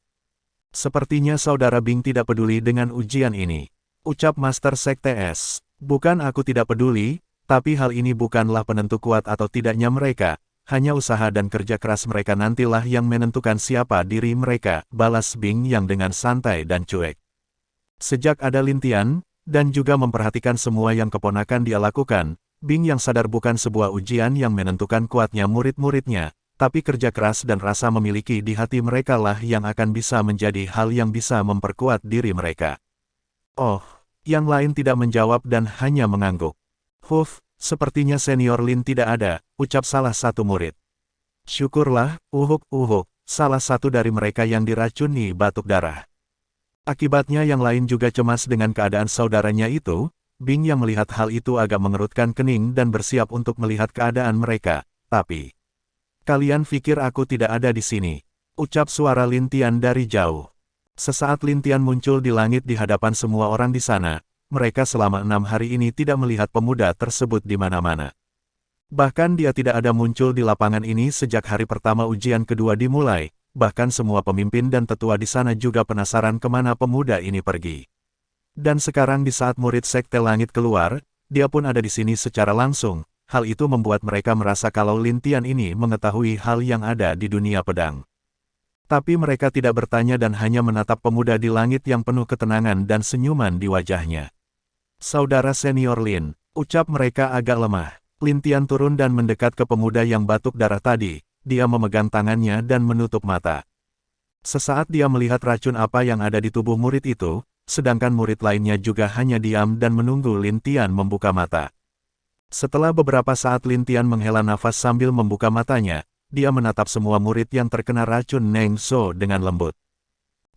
Sepertinya saudara Bing tidak peduli dengan ujian ini, ucap Master Sekte S. Bukan aku tidak peduli, tapi hal ini bukanlah penentu kuat atau tidaknya mereka, hanya usaha dan kerja keras mereka nantilah yang menentukan siapa diri mereka, balas Bing Yang dengan santai dan cuek. Sejak ada Lintian, dan juga memperhatikan semua yang keponakan dia lakukan, Bing Yang sadar bukan sebuah ujian yang menentukan kuatnya murid-muridnya, tapi kerja keras dan rasa memiliki di hati mereka lah yang akan bisa menjadi hal yang bisa memperkuat diri mereka. Oh, yang lain tidak menjawab dan hanya mengangguk. Sepertinya senior Lin tidak ada, ucap salah satu murid. Syukurlah, salah satu dari mereka yang diracuni batuk darah. Akibatnya yang lain juga cemas dengan keadaan saudaranya itu. Bing Yang melihat hal itu agak mengerutkan kening dan bersiap untuk melihat keadaan mereka, tapi... Kalian pikir aku tidak ada di sini? Ucap suara Lintian dari jauh. Sesaat Lintian muncul di langit di hadapan semua orang di sana, mereka selama 6 hari ini tidak melihat pemuda tersebut di mana-mana. Bahkan dia tidak ada muncul di lapangan ini sejak hari pertama ujian kedua dimulai, bahkan semua pemimpin dan tetua di sana juga penasaran kemana pemuda ini pergi. Dan sekarang di saat murid Sekte Langit keluar, dia pun ada di sini secara langsung. Hal itu membuat mereka merasa kalau Lintian ini mengetahui hal yang ada di dunia pedang. Tapi mereka tidak bertanya dan hanya menatap pemuda di langit yang penuh ketenangan dan senyuman di wajahnya. Saudara senior Lin, ucap mereka agak lemah. Lintian turun dan mendekat ke pemuda yang batuk darah tadi, dia memegang tangannya dan menutup mata. Sesaat dia melihat racun apa yang ada di tubuh murid itu, sedangkan murid lainnya juga hanya diam dan menunggu Lintian membuka mata. Setelah beberapa saat Lintian menghela nafas sambil membuka matanya, dia menatap semua murid yang terkena racun Neng So dengan lembut.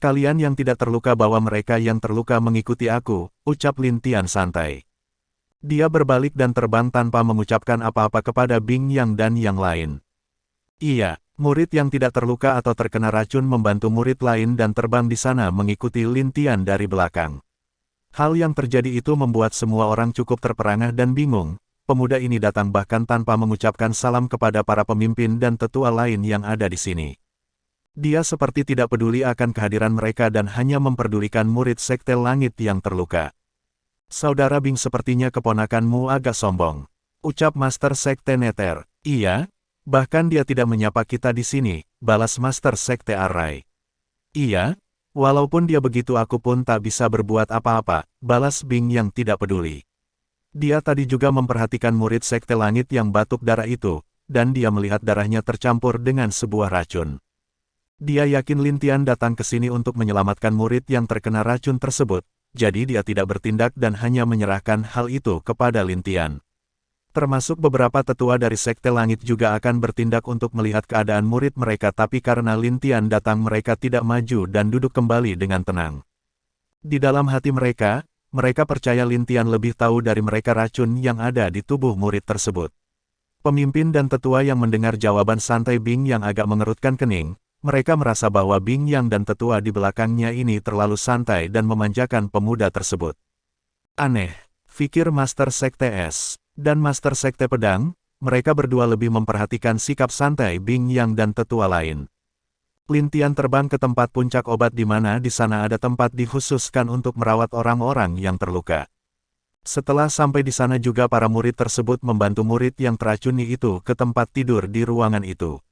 Kalian yang tidak terluka bawa mereka yang terluka mengikuti aku, ucap Lintian santai. Dia berbalik dan terbang tanpa mengucapkan apa-apa kepada Bing Yang dan yang lain. Iya, murid yang tidak terluka atau terkena racun membantu murid lain dan terbang di sana mengikuti Lintian dari belakang. Hal yang terjadi itu membuat semua orang cukup terperangah dan bingung. Pemuda ini datang bahkan tanpa mengucapkan salam kepada para pemimpin dan tetua lain yang ada di sini. Dia seperti tidak peduli akan kehadiran mereka dan hanya memperdulikan murid Sekte Langit yang terluka. Saudara Bing, sepertinya keponakanmu agak sombong, ucap Master Sekte Nether. Iya, bahkan dia tidak menyapa kita di sini, balas Master Sekte Array. Iya, walaupun dia begitu aku pun tak bisa berbuat apa-apa, balas Bing yang tidak peduli. Dia tadi juga memperhatikan murid Sekte Langit yang batuk darah itu, dan dia melihat darahnya tercampur dengan sebuah racun. Dia yakin Lintian datang ke sini untuk menyelamatkan murid yang terkena racun tersebut, jadi dia tidak bertindak dan hanya menyerahkan hal itu kepada Lintian. Termasuk beberapa tetua dari Sekte Langit juga akan bertindak untuk melihat keadaan murid mereka, tapi karena Lintian datang mereka tidak maju dan duduk kembali dengan tenang. Di dalam hati mereka percaya Lintian lebih tahu dari mereka racun yang ada di tubuh murid tersebut. Pemimpin dan tetua yang mendengar jawaban santai Bing yang agak mengerutkan kening, mereka merasa bahwa Bing Yang dan tetua di belakangnya ini terlalu santai dan memanjakan pemuda tersebut. Aneh, pikir Master Sekte S dan Master Sekte Pedang, mereka berdua lebih memperhatikan sikap santai Bing Yang dan tetua lain. Lintian terbang ke tempat puncak obat di mana di sana ada tempat dikhususkan untuk merawat orang-orang yang terluka. Setelah sampai di sana juga para murid tersebut membantu murid yang teracuni itu ke tempat tidur di ruangan itu.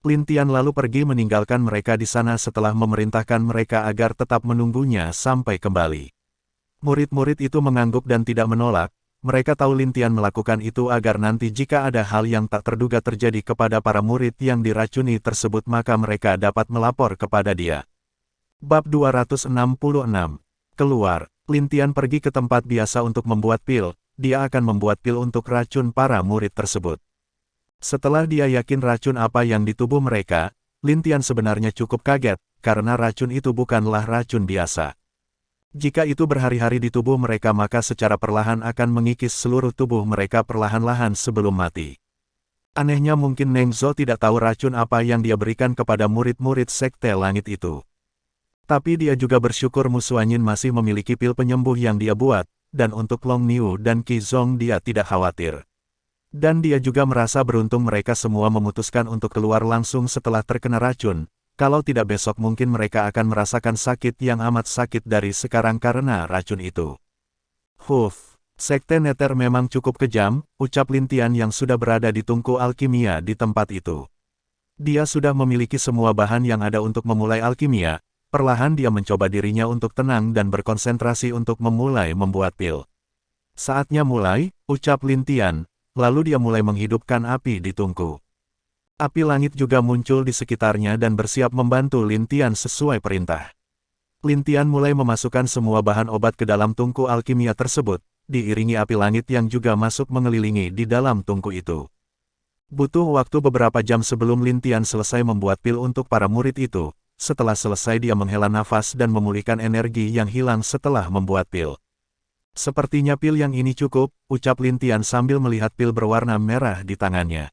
Lintian lalu pergi meninggalkan mereka di sana setelah memerintahkan mereka agar tetap menunggunya sampai kembali. Murid-murid itu mengangguk dan tidak menolak. Mereka tahu Lintian melakukan itu agar nanti jika ada hal yang tak terduga terjadi kepada para murid yang diracuni tersebut maka mereka dapat melapor kepada dia. Bab 266. Keluar, Lintian pergi ke tempat biasa untuk membuat pil, dia akan membuat pil untuk racun para murid tersebut. Setelah dia yakin racun apa yang di tubuh mereka, Lintian sebenarnya cukup kaget, karena racun itu bukanlah racun biasa. Jika itu berhari-hari di tubuh mereka maka secara perlahan akan mengikis seluruh tubuh mereka perlahan-lahan sebelum mati. Anehnya mungkin Neng Zhou tidak tahu racun apa yang dia berikan kepada murid-murid Sekte Langit itu. Tapi dia juga bersyukur Mu Xuanyin masih memiliki pil penyembuh yang dia buat, dan untuk Long Niu dan Qi Zong dia tidak khawatir. Dan dia juga merasa beruntung mereka semua memutuskan untuk keluar langsung setelah terkena racun. Kalau tidak besok mungkin mereka akan merasakan sakit yang amat sakit dari sekarang karena racun itu. Huf, Sekte Nether memang cukup kejam, ucap Lin Tian yang sudah berada di tungku alkimia di tempat itu. Dia sudah memiliki semua bahan yang ada untuk memulai alkimia, perlahan dia mencoba dirinya untuk tenang dan berkonsentrasi untuk memulai membuat pil. Saatnya mulai, ucap Lin Tian, lalu dia mulai menghidupkan api di tungku. Api langit juga muncul di sekitarnya dan bersiap membantu Lin Tian sesuai perintah. Lin Tian mulai memasukkan semua bahan obat ke dalam tungku alkimia tersebut, diiringi api langit yang juga masuk mengelilingi di dalam tungku itu. Butuh waktu beberapa jam sebelum Lin Tian selesai membuat pil untuk para murid itu. Setelah selesai dia menghela nafas dan memulihkan energi yang hilang setelah membuat pil. Sepertinya pil yang ini cukup, ucap Lin Tian sambil melihat pil berwarna merah di tangannya.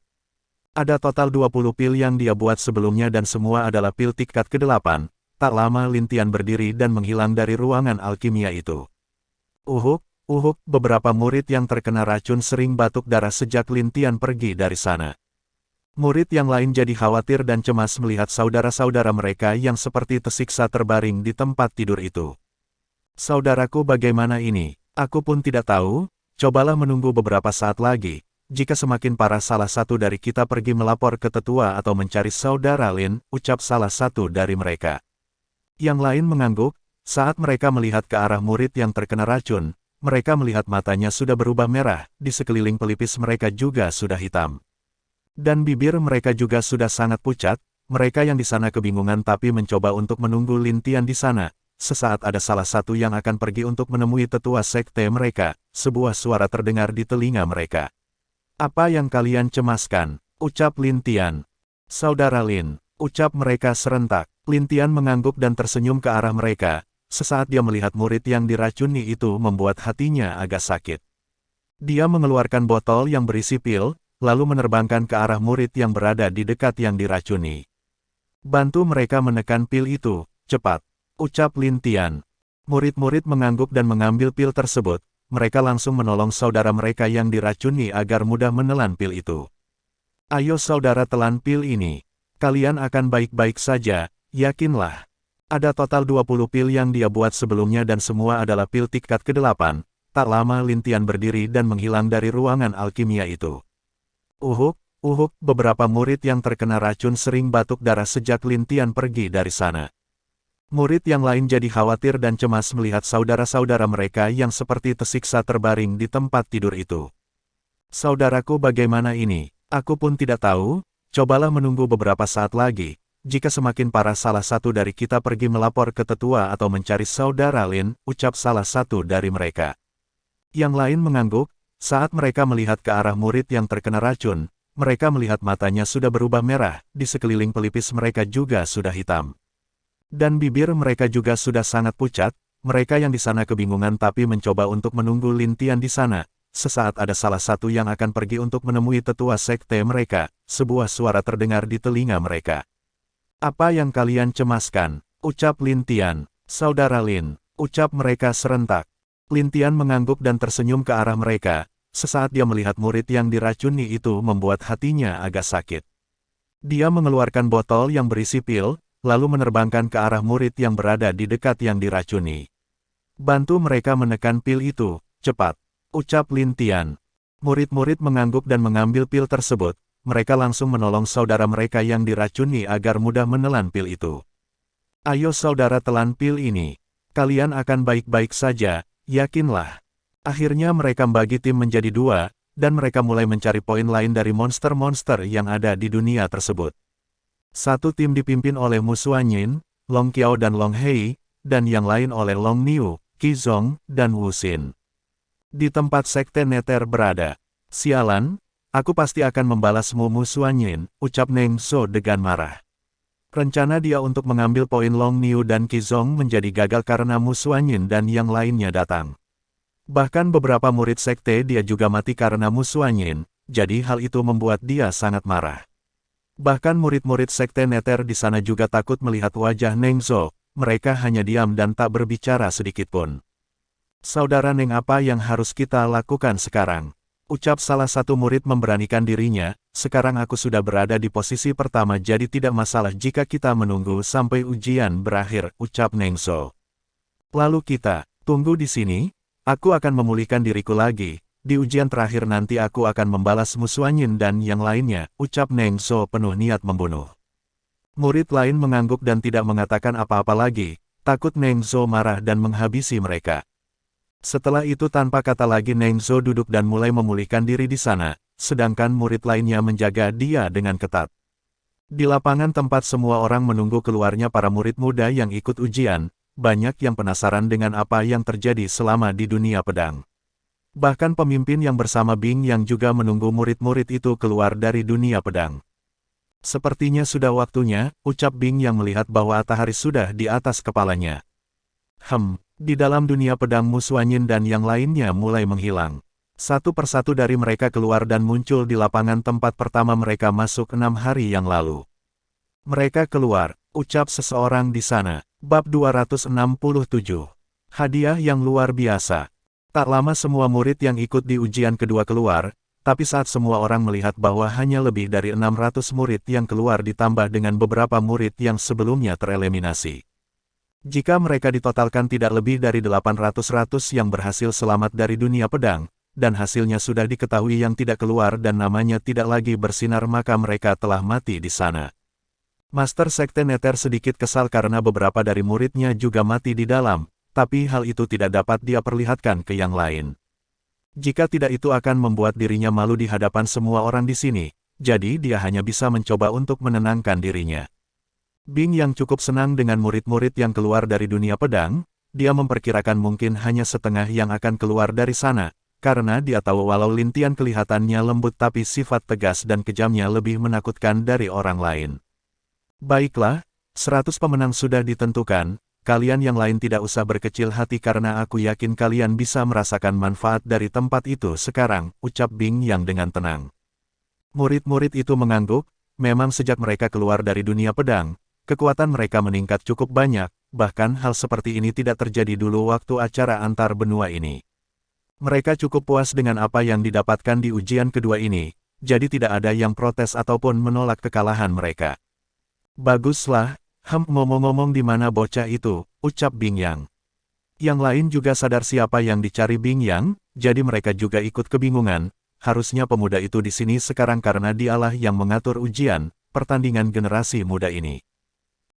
Ada total 20 pil yang dia buat sebelumnya dan semua adalah pil tingkat ke-8. Tak lama Lin Tian berdiri dan menghilang dari ruangan alkimia itu. Beberapa murid yang terkena racun sering batuk darah sejak Lin Tian pergi dari sana. Murid yang lain jadi khawatir dan cemas melihat saudara-saudara mereka yang seperti tersiksa terbaring di tempat tidur itu. Saudaraku bagaimana ini? Aku pun tidak tahu, cobalah menunggu beberapa saat lagi. Jika semakin parah salah satu dari kita pergi melapor ke tetua atau mencari saudara Lin, ucap salah satu dari mereka. Yang lain mengangguk, saat mereka melihat ke arah murid yang terkena racun, mereka melihat matanya sudah berubah merah, di sekeliling pelipis mereka juga sudah hitam. Dan bibir mereka juga sudah sangat pucat, mereka yang di sana kebingungan tapi mencoba untuk menunggu Lin Tian di sana. Sesaat ada salah satu yang akan pergi untuk menemui tetua sekte mereka, sebuah suara terdengar di telinga mereka. Apa yang kalian cemaskan? Ucap Lin Tian. Saudara Lin, ucap mereka serentak. Lin Tian mengangguk dan tersenyum ke arah mereka. Sesaat dia melihat murid yang diracuni itu membuat hatinya agak sakit. Dia mengeluarkan botol yang berisi pil, lalu menerbangkan ke arah murid yang berada di dekat yang diracuni. Bantu mereka menekan pil itu, cepat. Ucap Lin Tian. Murid-murid mengangguk dan mengambil pil tersebut. Mereka langsung menolong saudara mereka yang diracuni agar mudah menelan pil itu. Ayo saudara telan pil ini. Kalian akan baik-baik saja, yakinlah. Ada total 20 pil yang dia buat sebelumnya dan semua adalah pil tingkat ke-8. Tak lama Lin Tian berdiri dan menghilang dari ruangan alkimia itu. Beberapa murid yang terkena racun sering batuk darah sejak Lin Tian pergi dari sana. Murid yang lain jadi khawatir dan cemas melihat saudara-saudara mereka yang seperti tersiksa terbaring di tempat tidur itu. Saudaraku bagaimana ini? Aku pun tidak tahu, cobalah menunggu beberapa saat lagi. Jika semakin parah salah satu dari kita pergi melapor ke tetua atau mencari saudara Lin, ucap salah satu dari mereka. Yang lain mengangguk, saat mereka melihat ke arah murid yang terkena racun, mereka melihat matanya sudah berubah merah, di sekeliling pelipis mereka juga sudah hitam. Dan bibir mereka juga sudah sangat pucat, mereka yang di sana kebingungan tapi mencoba untuk menunggu Lin Tian di sana. Sesaat ada salah satu yang akan pergi untuk menemui tetua sekte mereka, sebuah suara terdengar di telinga mereka. Apa yang kalian cemaskan? Ucap Lin Tian. Saudara Lin, ucap mereka serentak. Lin Tian mengangguk dan tersenyum ke arah mereka. Sesaat dia melihat murid yang diracuni itu membuat hatinya agak sakit. Dia mengeluarkan botol yang berisi pil, lalu menerbangkan ke arah murid yang berada di dekat yang diracuni. Bantu mereka menekan pil itu, cepat. Ucap Lin Tian. Murid-murid mengangguk dan mengambil pil tersebut, mereka langsung menolong saudara mereka yang diracuni agar mudah menelan pil itu. Ayo saudara telan pil ini. Kalian akan baik-baik saja, yakinlah. Akhirnya mereka membagi tim menjadi dua, dan mereka mulai mencari poin lain dari monster-monster yang ada di dunia tersebut. Satu tim dipimpin oleh Mu Xuanyin, Long Qiao dan Long Hei, dan yang lain oleh Long Niu, Qi Zong, dan Wu Xin. Di tempat sekte Nether berada. Sialan, aku pasti akan membalasmu Mu Xuanyin, ucap Neng Zhou dengan marah. Rencana dia untuk mengambil poin Long Niu dan Qizong menjadi gagal karena Mu Xuanyin dan yang lainnya datang. Bahkan beberapa murid sekte dia juga mati karena Mu Xuanyin, jadi hal itu membuat dia sangat marah. Bahkan murid-murid sekte Nether di sana juga takut melihat wajah Neng Zhou, mereka hanya diam dan tak berbicara sedikitpun. Saudara Neng, apa yang harus kita lakukan sekarang? Ucap salah satu murid memberanikan dirinya, sekarang aku sudah berada di posisi pertama jadi tidak masalah jika kita menunggu sampai ujian berakhir, ucap Neng Zhou. Lalu kita, tunggu di sini, aku akan memulihkan diriku lagi, di ujian terakhir nanti aku akan membalas Mu Xuanyin dan yang lainnya, ucap Neng Zhou penuh niat membunuh. Murid lain mengangguk dan tidak mengatakan apa-apa lagi, takut Neng Zhou marah dan menghabisi mereka. Setelah itu tanpa kata lagi Neng Zhou duduk dan mulai memulihkan diri di sana, sedangkan murid lainnya menjaga dia dengan ketat. Di lapangan tempat semua orang menunggu keluarnya para murid muda yang ikut ujian, banyak yang penasaran dengan apa yang terjadi selama di dunia pedang. Bahkan pemimpin yang bersama Bing yang juga menunggu murid-murid itu keluar dari dunia pedang. Sepertinya sudah waktunya, ucap Bing yang melihat bahwa matahari sudah di atas kepalanya. Di dalam dunia pedang Mu Xuanyin dan yang lainnya mulai menghilang. Satu persatu dari mereka keluar dan muncul di lapangan tempat pertama mereka masuk 6 hari yang lalu. Mereka keluar, ucap seseorang di sana. Bab 267. Hadiah yang luar biasa. Tak lama semua murid yang ikut di ujian kedua keluar, tapi saat semua orang melihat bahwa hanya lebih dari 600 murid yang keluar ditambah dengan beberapa murid yang sebelumnya tereliminasi. Jika mereka ditotalkan tidak lebih dari 800 yang berhasil selamat dari dunia pedang, dan hasilnya sudah diketahui yang tidak keluar dan namanya tidak lagi bersinar maka mereka telah mati di sana. Master Sekte Nether sedikit kesal karena beberapa dari muridnya juga mati di dalam, tapi hal itu tidak dapat dia perlihatkan ke yang lain. Jika tidak itu akan membuat dirinya malu di hadapan semua orang di sini, jadi dia hanya bisa mencoba untuk menenangkan dirinya. Bing yang cukup senang dengan murid-murid yang keluar dari dunia pedang, dia memperkirakan mungkin hanya setengah yang akan keluar dari sana, karena dia tahu walau Lin Tian kelihatannya lembut tapi sifat tegas dan kejamnya lebih menakutkan dari orang lain. Baiklah, 100 pemenang sudah ditentukan, kalian yang lain tidak usah berkecil hati karena aku yakin kalian bisa merasakan manfaat dari tempat itu sekarang, ucap Bing yang dengan tenang. Murid-murid itu mengangguk, memang sejak mereka keluar dari dunia pedang, kekuatan mereka meningkat cukup banyak, bahkan hal seperti ini tidak terjadi dulu waktu acara antar benua ini. Mereka cukup puas dengan apa yang didapatkan di ujian kedua ini, jadi tidak ada yang protes ataupun menolak kekalahan mereka. Baguslah, ngomong-ngomong di mana bocah itu, ucap Bing Yang. Yang lain juga sadar siapa yang dicari Bing Yang, jadi mereka juga ikut kebingungan, harusnya pemuda itu di sini sekarang karena dialah yang mengatur ujian, pertandingan generasi muda ini.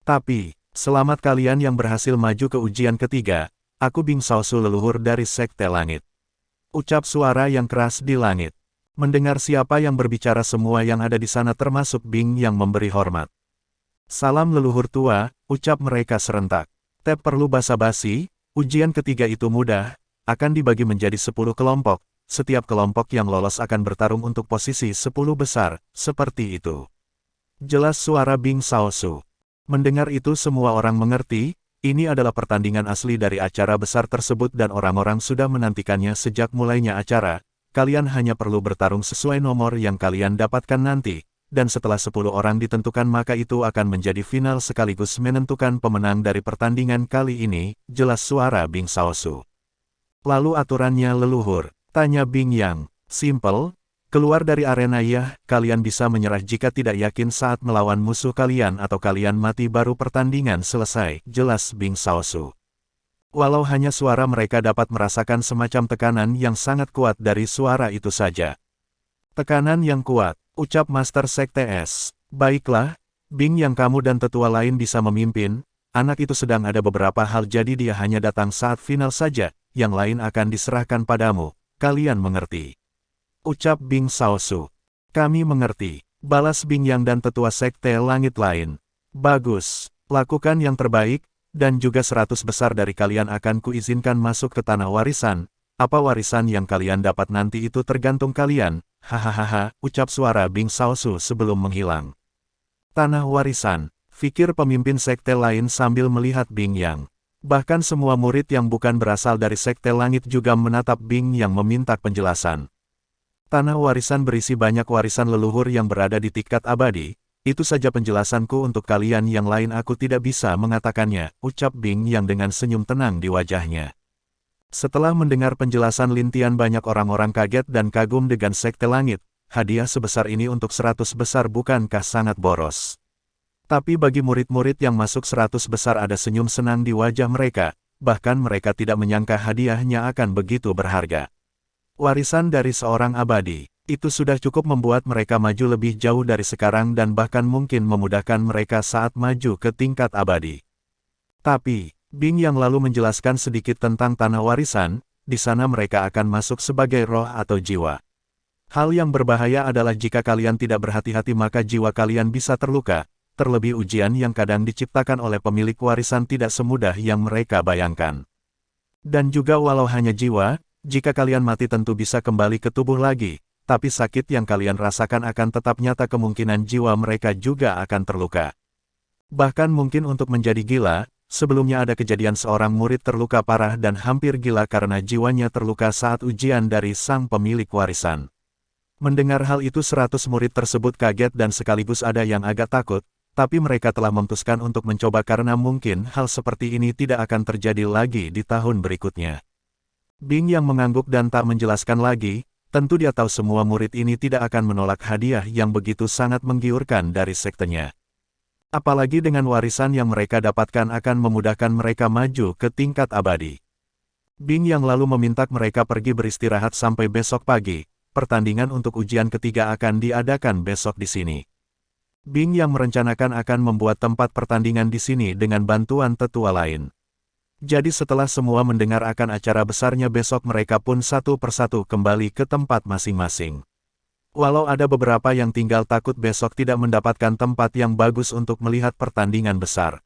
Tapi, selamat kalian yang berhasil maju ke ujian ketiga, aku Bing Shaosu leluhur dari Sekte Langit. Ucap suara yang keras di langit. Mendengar siapa yang berbicara semua yang ada di sana termasuk Bing yang memberi hormat. Salam leluhur tua, ucap mereka serentak. Tep perlu basa-basi, ujian ketiga itu mudah, akan dibagi menjadi 10 kelompok, setiap kelompok yang lolos akan bertarung untuk posisi 10 besar, seperti itu. Jelas suara Bing Shaosu. Mendengar itu semua orang mengerti, ini adalah pertandingan asli dari acara besar tersebut dan orang-orang sudah menantikannya sejak mulainya acara, kalian hanya perlu bertarung sesuai nomor yang kalian dapatkan nanti, dan setelah 10 orang ditentukan maka itu akan menjadi final sekaligus menentukan pemenang dari pertandingan kali ini, jelas suara Bing Shaosu. Lalu aturannya leluhur, tanya Bing Yang, simple. Keluar dari arena ya, kalian bisa menyerah jika tidak yakin saat melawan musuh kalian atau kalian mati baru pertandingan selesai, jelas Bing Shaosu. Walau hanya suara mereka dapat merasakan semacam tekanan yang sangat kuat dari suara itu saja. Tekanan yang kuat, ucap Master Sekte S. Baiklah, Bing yang kamu dan tetua lain bisa memimpin, anak itu sedang ada beberapa hal jadi dia hanya datang saat final saja, yang lain akan diserahkan padamu, kalian mengerti. Ucap Bing Shaosu. Kami mengerti, balas Bing Yang dan tetua Sekte Langit lain. Bagus, lakukan yang terbaik, dan juga 100 besar dari kalian akan kuizinkan masuk ke tanah warisan. Apa warisan yang kalian dapat nanti itu tergantung kalian, hahaha, ucap suara Bing Shaosu sebelum menghilang. Tanah warisan, Fikir pemimpin sekte lain sambil melihat Bing Yang. Bahkan semua murid yang bukan berasal dari sekte langit juga menatap Bing Yang meminta penjelasan. Tanah warisan berisi banyak warisan leluhur yang berada di tingkat abadi. Itu saja penjelasanku untuk kalian, yang lain aku tidak bisa mengatakannya, ucap Bing Yang dengan senyum tenang di wajahnya. Setelah mendengar penjelasan Lin Tian, banyak orang-orang kaget dan kagum dengan sekte langit. Hadiah sebesar ini untuk 100 besar bukankah sangat boros? Tapi bagi murid-murid yang masuk 100 besar ada senyum senang di wajah mereka, bahkan mereka tidak menyangka hadiahnya akan begitu berharga. Warisan dari seorang abadi, itu sudah cukup membuat mereka maju lebih jauh dari sekarang dan bahkan mungkin memudahkan mereka saat maju ke tingkat abadi. Tapi, Bing Yang lalu menjelaskan sedikit tentang tanah warisan, di sana mereka akan masuk sebagai roh atau jiwa. Hal yang berbahaya adalah jika kalian tidak berhati-hati maka jiwa kalian bisa terluka. Terlebih ujian yang kadang diciptakan oleh pemilik warisan tidak semudah yang mereka bayangkan. Dan juga walau hanya jiwa, jika kalian mati tentu bisa kembali ke tubuh lagi, tapi sakit yang kalian rasakan akan tetap nyata, kemungkinan jiwa mereka juga akan terluka. Bahkan mungkin untuk menjadi gila, sebelumnya ada kejadian seorang murid terluka parah dan hampir gila karena jiwanya terluka saat ujian dari sang pemilik warisan. Mendengar hal itu 100 murid tersebut kaget dan sekaligus ada yang agak takut. Tapi mereka telah memutuskan untuk mencoba karena mungkin hal seperti ini tidak akan terjadi lagi di tahun berikutnya. Bing Yang mengangguk dan tak menjelaskan lagi, tentu dia tahu semua murid ini tidak akan menolak hadiah yang begitu sangat menggiurkan dari sektenya. Apalagi dengan warisan yang mereka dapatkan akan memudahkan mereka maju ke tingkat abadi. Bing Yang lalu meminta mereka pergi beristirahat sampai besok pagi, pertandingan untuk ujian ketiga akan diadakan besok di sini. Bing Yang merencanakan akan membuat tempat pertandingan di sini dengan bantuan tetua lain. Jadi setelah semua mendengar akan acara besarnya besok, mereka pun satu persatu kembali ke tempat masing-masing. Walau ada beberapa yang tinggal takut besok tidak mendapatkan tempat yang bagus untuk melihat pertandingan besar.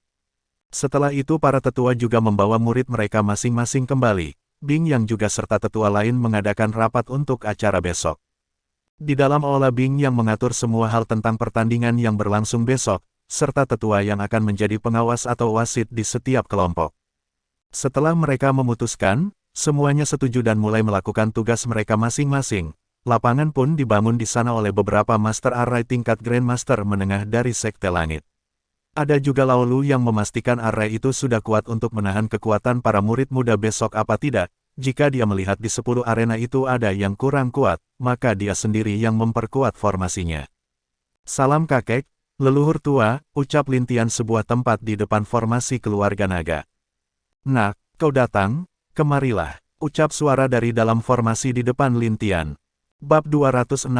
Setelah itu para tetua juga membawa murid mereka masing-masing kembali. Bing Yang juga serta tetua lain mengadakan rapat untuk acara besok. Di dalam aula Bing Yang mengatur semua hal tentang pertandingan yang berlangsung besok, serta tetua yang akan menjadi pengawas atau wasit di setiap kelompok. Setelah mereka memutuskan, semuanya setuju dan mulai melakukan tugas mereka masing-masing. Lapangan pun dibangun di sana oleh beberapa Master Array tingkat Grandmaster menengah dari Sekte Langit. Ada juga Laolu yang memastikan array itu sudah kuat untuk menahan kekuatan para murid muda besok. Apa tidak, jika dia melihat di 10 arena itu ada yang kurang kuat, maka dia sendiri yang memperkuat formasinya. Salam kakek, leluhur tua, ucap Lin Tian sebuah tempat di depan formasi keluarga naga. Nak, kau datang, kemarilah, ucap suara dari dalam formasi di depan Lin Tian. Bab 268.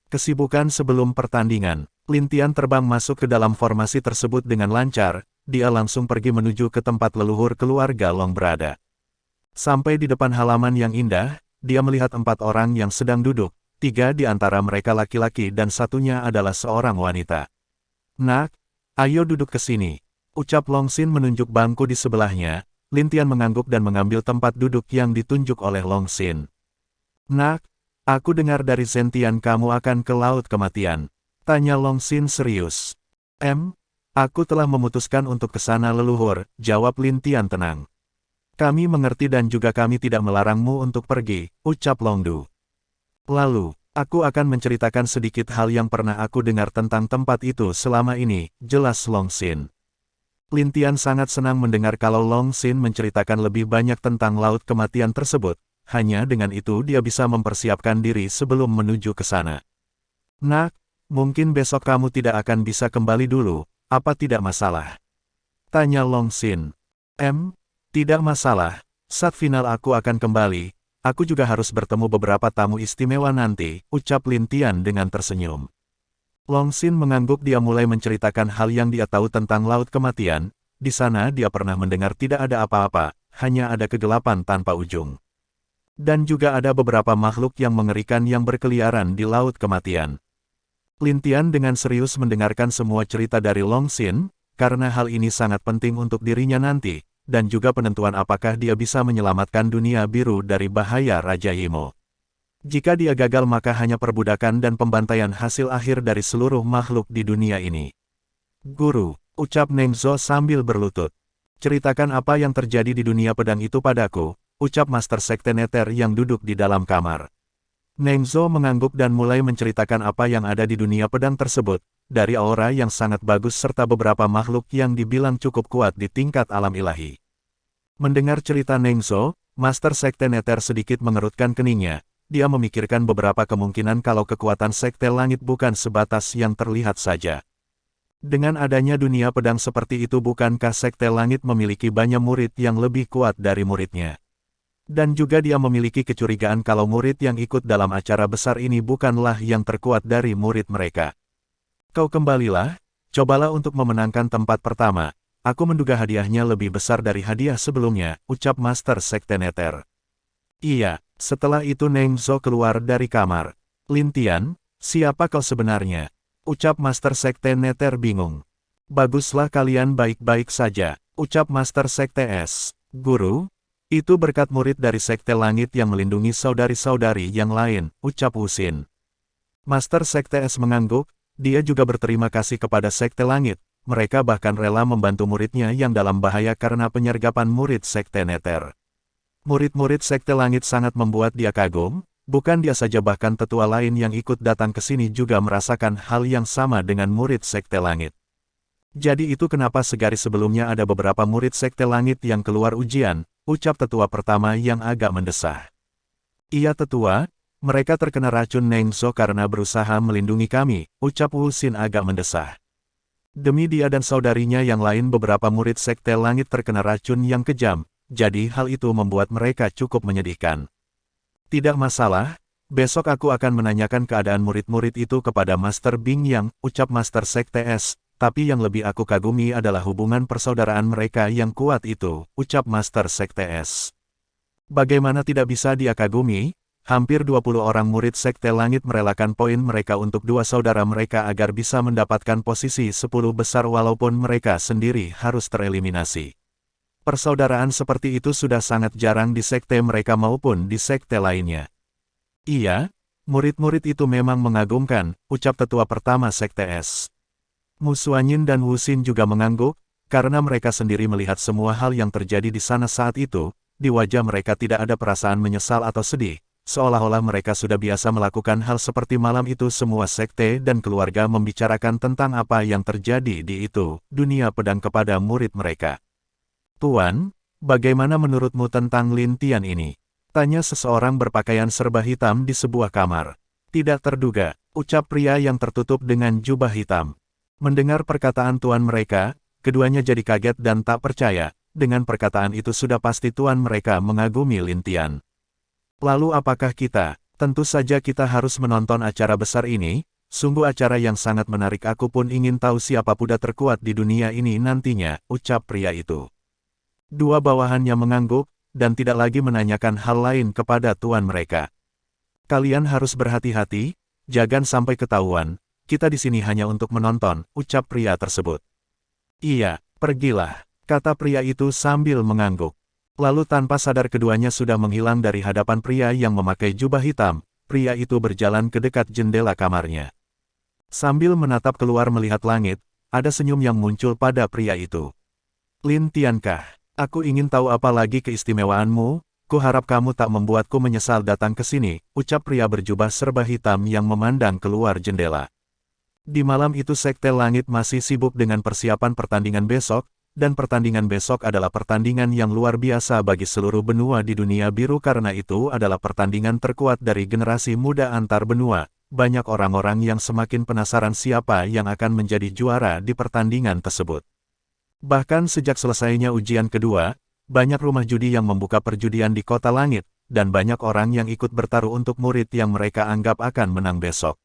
Kesibukan sebelum pertandingan. Lin Tian terbang masuk ke dalam formasi tersebut dengan lancar, dia langsung pergi menuju ke tempat leluhur keluarga Long berada. Sampai di depan halaman yang indah, dia melihat 4 orang yang sedang duduk, 3 di antara mereka laki-laki dan satunya adalah seorang wanita. Nak, ayo duduk ke sini, ucap Long Xin menunjuk bangku di sebelahnya. Lin Tian mengangguk dan mengambil tempat duduk yang ditunjuk oleh Long Xin. Nak, aku dengar dari Zentian kamu akan ke Laut Kematian, tanya Long Xin serius. Aku telah memutuskan untuk ke sana leluhur, jawab Lin Tian tenang. Kami mengerti dan juga kami tidak melarangmu untuk pergi, ucap Long Du. Lalu, aku akan menceritakan sedikit hal yang pernah aku dengar tentang tempat itu selama ini, jelas Long Xin. Lin Tian sangat senang mendengar kalau Long Xin menceritakan lebih banyak tentang Laut Kematian tersebut, hanya dengan itu dia bisa mempersiapkan diri sebelum menuju ke sana. Nak, mungkin besok kamu tidak akan bisa kembali dulu, apa tidak masalah? Tanya Long Xin. Tidak masalah, saat final aku akan kembali, aku juga harus bertemu beberapa tamu istimewa nanti, ucap Lin Tian dengan tersenyum. Long Xin mengangguk, dia mulai menceritakan hal yang dia tahu tentang Laut Kematian. Di sana dia pernah mendengar tidak ada apa-apa, hanya ada kegelapan tanpa ujung. Dan juga ada beberapa makhluk yang mengerikan yang berkeliaran di Laut Kematian. Lin Tian dengan serius mendengarkan semua cerita dari Long Xin, karena hal ini sangat penting untuk dirinya nanti, dan juga penentuan apakah dia bisa menyelamatkan dunia biru dari bahaya Raja Yimo. Jika dia gagal maka hanya perbudakan dan pembantaian hasil akhir dari seluruh makhluk di dunia ini. Guru, ucap Nengzo sambil berlutut. Ceritakan apa yang terjadi di dunia pedang itu padaku, ucap Master Sekte Nether yang duduk di dalam kamar. Nengzo mengangguk dan mulai menceritakan apa yang ada di dunia pedang tersebut, dari aura yang sangat bagus serta beberapa makhluk yang dibilang cukup kuat di tingkat alam ilahi. Mendengar cerita Nengzo, Master Sekte Nether sedikit mengerutkan keningnya. Dia memikirkan beberapa kemungkinan kalau kekuatan Sekte Langit bukan sebatas yang terlihat saja. Dengan adanya dunia pedang seperti itu, bukankah Sekte Langit memiliki banyak murid yang lebih kuat dari muridnya? Dan juga dia memiliki kecurigaan kalau murid yang ikut dalam acara besar ini bukanlah yang terkuat dari murid mereka. Kau kembalilah, cobalah untuk memenangkan tempat pertama. Aku menduga hadiahnya lebih besar dari hadiah sebelumnya, ucap Master Sekte Nether. Iya, setelah itu Nengzo keluar dari kamar. Lintian, siapa kau sebenarnya? Ucap Master Sekte Nether bingung. Baguslah kalian baik-baik saja, ucap Master Sekte S. Guru, itu berkat murid dari Sekte Langit yang melindungi saudari-saudari yang lain, ucap Wuxin. Master Sekte S mengangguk, dia juga berterima kasih kepada Sekte Langit, mereka bahkan rela membantu muridnya yang dalam bahaya karena penyergapan murid Sekte Nether. Murid-murid Sekte Langit sangat membuat dia kagum. Bukan dia saja, bahkan tetua lain yang ikut datang ke sini juga merasakan hal yang sama dengan murid Sekte Langit. Jadi itu kenapa segaris sebelumnya ada beberapa murid Sekte Langit yang keluar ujian, ucap tetua pertama yang agak mendesah. Iya tetua, mereka terkena racun Nengzo karena berusaha melindungi kami, ucap Wuxin agak mendesah. Demi dia dan saudarinya yang lain, beberapa murid Sekte Langit terkena racun yang kejam, jadi hal itu membuat mereka cukup menyedihkan. Tidak masalah, besok aku akan menanyakan keadaan murid-murid itu kepada Master Bing Yang, ucap Master Sekte S, tapi yang lebih aku kagumi adalah hubungan persaudaraan mereka yang kuat itu, ucap Master Sekte S. Bagaimana tidak bisa dia kagumi? Hampir 20 orang murid Sekte Langit merelakan poin mereka untuk dua saudara mereka agar bisa mendapatkan posisi 10 besar walaupun mereka sendiri harus tereliminasi. Persaudaraan seperti itu sudah sangat jarang di sekte mereka maupun di sekte lainnya. Iya, murid-murid itu memang mengagumkan, ucap tetua pertama Sekte S. Mu Xuanyin dan Wuxin juga mengangguk, karena mereka sendiri melihat semua hal yang terjadi di sana saat itu, di wajah mereka tidak ada perasaan menyesal atau sedih, seolah-olah mereka sudah biasa melakukan hal seperti malam itu. Semua sekte dan keluarga membicarakan tentang apa yang terjadi di itu, dunia pedang kepada murid mereka. Tuan, bagaimana menurutmu tentang Lintian ini? Tanya seseorang berpakaian serba hitam di sebuah kamar. Tidak terduga, ucap pria yang tertutup dengan jubah hitam. Mendengar perkataan tuan mereka, keduanya jadi kaget dan tak percaya. Dengan perkataan itu sudah pasti tuan mereka mengagumi Lintian. Lalu apakah kita? Tentu saja kita harus menonton acara besar ini. Sungguh acara yang sangat menarik, aku pun ingin tahu siapa kuda terkuat di dunia ini nantinya, ucap pria itu. Dua bawahannya mengangguk, dan tidak lagi menanyakan hal lain kepada tuan mereka. Kalian harus berhati-hati, jangan sampai ketahuan, kita di sini hanya untuk menonton, ucap pria tersebut. Iya, pergilah, kata pria itu sambil mengangguk. Lalu tanpa sadar keduanya sudah menghilang dari hadapan pria yang memakai jubah hitam. Pria itu berjalan ke dekat jendela kamarnya. Sambil menatap keluar melihat langit, ada senyum yang muncul pada pria itu. Lintiankah? Aku ingin tahu apa lagi keistimewaanmu, kuharap kamu tak membuatku menyesal datang ke sini, ucap pria berjubah serba hitam yang memandang keluar jendela. Di malam itu Sekte Langit masih sibuk dengan persiapan pertandingan besok, dan pertandingan besok adalah pertandingan yang luar biasa bagi seluruh benua di dunia biru karena itu adalah pertandingan terkuat dari generasi muda antar benua. Banyak orang-orang yang semakin penasaran siapa yang akan menjadi juara di pertandingan tersebut. Bahkan sejak selesainya ujian kedua, banyak rumah judi yang membuka perjudian di Kota Langit, dan banyak orang yang ikut bertaruh untuk murid yang mereka anggap akan menang besok.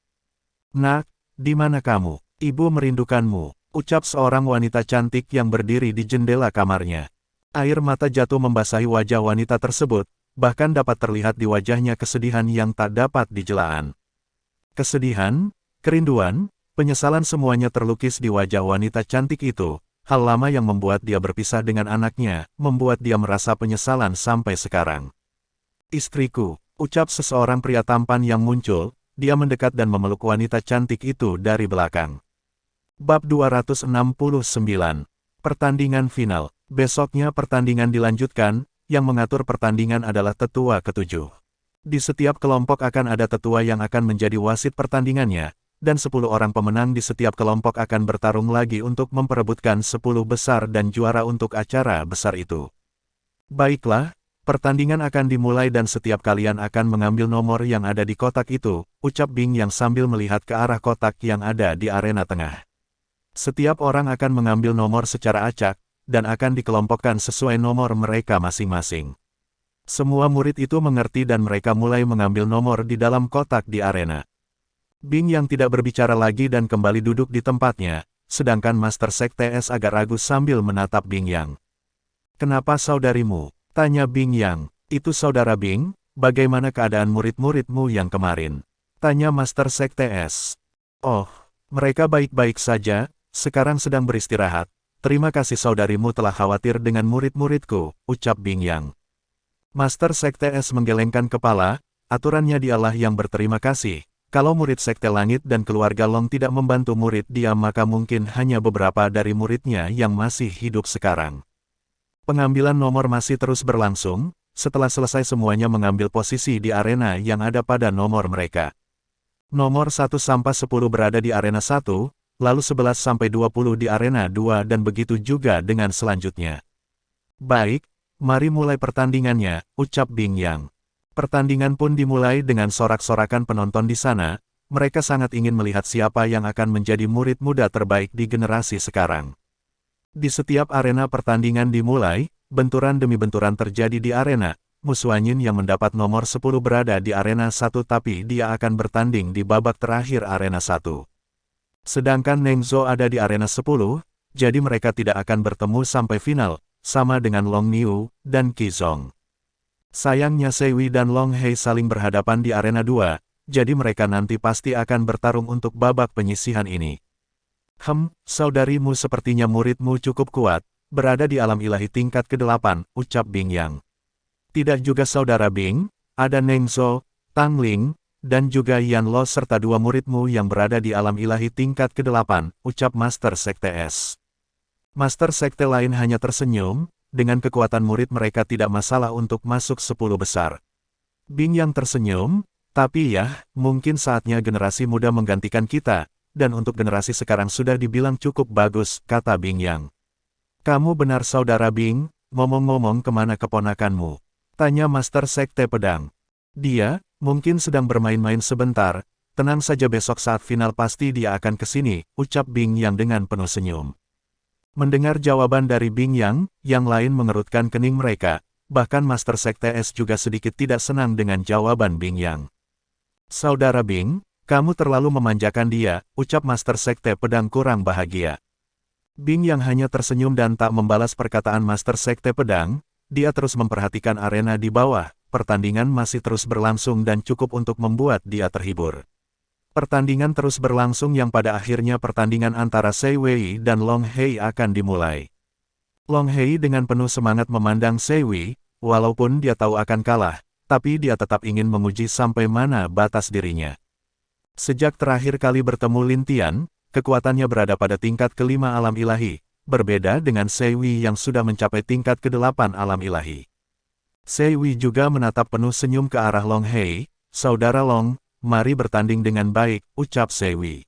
Nak, di mana kamu? Ibu merindukanmu, ucap seorang wanita cantik yang berdiri di jendela kamarnya. Air mata jatuh membasahi wajah wanita tersebut, bahkan dapat terlihat di wajahnya kesedihan yang tak dapat dijelaan. Kesedihan, kerinduan, penyesalan semuanya terlukis di wajah wanita cantik itu. Hal lama yang membuat dia berpisah dengan anaknya, membuat dia merasa penyesalan sampai sekarang. Istriku, ucap seseorang pria tampan yang muncul, dia mendekat dan memeluk wanita cantik itu dari belakang. Bab 269. Pertandingan final. Besoknya pertandingan dilanjutkan, yang mengatur pertandingan adalah tetua ketujuh. Di setiap kelompok akan ada tetua yang akan menjadi wasit pertandingannya, dan 10 orang pemenang di setiap kelompok akan bertarung lagi untuk memperebutkan 10 besar dan juara untuk acara besar itu. Baiklah, pertandingan akan dimulai dan setiap kalian akan mengambil nomor yang ada di kotak itu, ucap Bing yang sambil melihat ke arah kotak yang ada di arena tengah. Setiap orang akan mengambil nomor secara acak, dan akan dikelompokkan sesuai nomor mereka masing-masing. Semua murid itu mengerti dan mereka mulai mengambil nomor di dalam kotak di arena. Bing yang tidak berbicara lagi dan kembali duduk di tempatnya, sedangkan Master Sekte S agak ragu sambil menatap Bing Yang. "Kenapa saudarimu?" tanya Bing Yang. "Itu saudara Bing, bagaimana keadaan murid-muridmu yang kemarin?" tanya Master Sekte S. "Oh, mereka baik-baik saja, sekarang sedang beristirahat. Terima kasih saudarimu telah khawatir dengan murid-muridku," ucap Bing Yang. Master Sekte S menggelengkan kepala, aturannya dialah yang berterima kasih. Kalau murid Sekte Langit dan keluarga Long tidak membantu murid dia maka mungkin hanya beberapa dari muridnya yang masih hidup sekarang. Pengambilan nomor masih terus berlangsung, setelah selesai semuanya mengambil posisi di arena yang ada pada nomor mereka. Nomor 1-10 berada di arena 1, lalu 11-20 di arena 2 dan begitu juga dengan selanjutnya. "Baik, mari mulai pertandingannya," ucap Bing Yang. Pertandingan pun dimulai dengan sorak-sorakan penonton di sana, mereka sangat ingin melihat siapa yang akan menjadi murid muda terbaik di generasi sekarang. Di setiap arena pertandingan dimulai, benturan demi benturan terjadi di arena. Musuanyin yang mendapat nomor 10 berada di arena 1 tapi dia akan bertanding di babak terakhir arena 1. Sedangkan Nengzo ada di arena 10, jadi mereka tidak akan bertemu sampai final, sama dengan Long Niu dan Qizong. Sayangnya Seiwi dan Long Hei saling berhadapan di arena 2, jadi mereka nanti pasti akan bertarung untuk babak penyisihan ini. Saudarimu sepertinya muridmu cukup kuat, berada di alam ilahi tingkat ke-8, ucap Bing Yang. Tidak juga saudara Bing, ada Nengzo, Tang Ling, dan juga Yan Lo serta 2 muridmu yang berada di alam ilahi tingkat ke-8, ucap Master Sekte S. Master Sekte lain hanya tersenyum, dengan kekuatan murid mereka tidak masalah untuk masuk 10 besar. Bing Yang tersenyum, tapi ya, mungkin saatnya generasi muda menggantikan kita, dan untuk generasi sekarang sudah dibilang cukup bagus, kata Bing Yang. "Kamu benar saudara Bing, ngomong-ngomong kemana keponakanmu?" tanya Master Sekte Pedang. "Dia, mungkin sedang bermain-main sebentar, tenang saja besok saat final pasti dia akan ke sini," ucap Bing Yang dengan penuh senyum. Mendengar jawaban dari Bing Yang, yang lain mengerutkan kening mereka, bahkan Master Sekte S juga sedikit tidak senang dengan jawaban Bing Yang. "Saudara Bing, kamu terlalu memanjakan dia," ucap Master Sekte Pedang kurang bahagia. Bing Yang hanya tersenyum dan tak membalas perkataan Master Sekte Pedang, dia terus memperhatikan arena di bawah, pertandingan masih terus berlangsung dan cukup untuk membuat dia terhibur. Pertandingan terus berlangsung yang pada akhirnya pertandingan antara Sei Wei dan Long Hei akan dimulai. Long Hei dengan penuh semangat memandang Sei Wei, walaupun dia tahu akan kalah, tapi dia tetap ingin menguji sampai mana batas dirinya. Sejak terakhir kali bertemu Lin Tian, kekuatannya berada pada tingkat ke-5 alam ilahi, berbeda dengan Sei Wei yang sudah mencapai tingkat ke-8 alam ilahi. Sei Wei juga menatap penuh senyum ke arah Long Hei, "Saudara Long, mari bertanding dengan baik," ucap Sei Wei.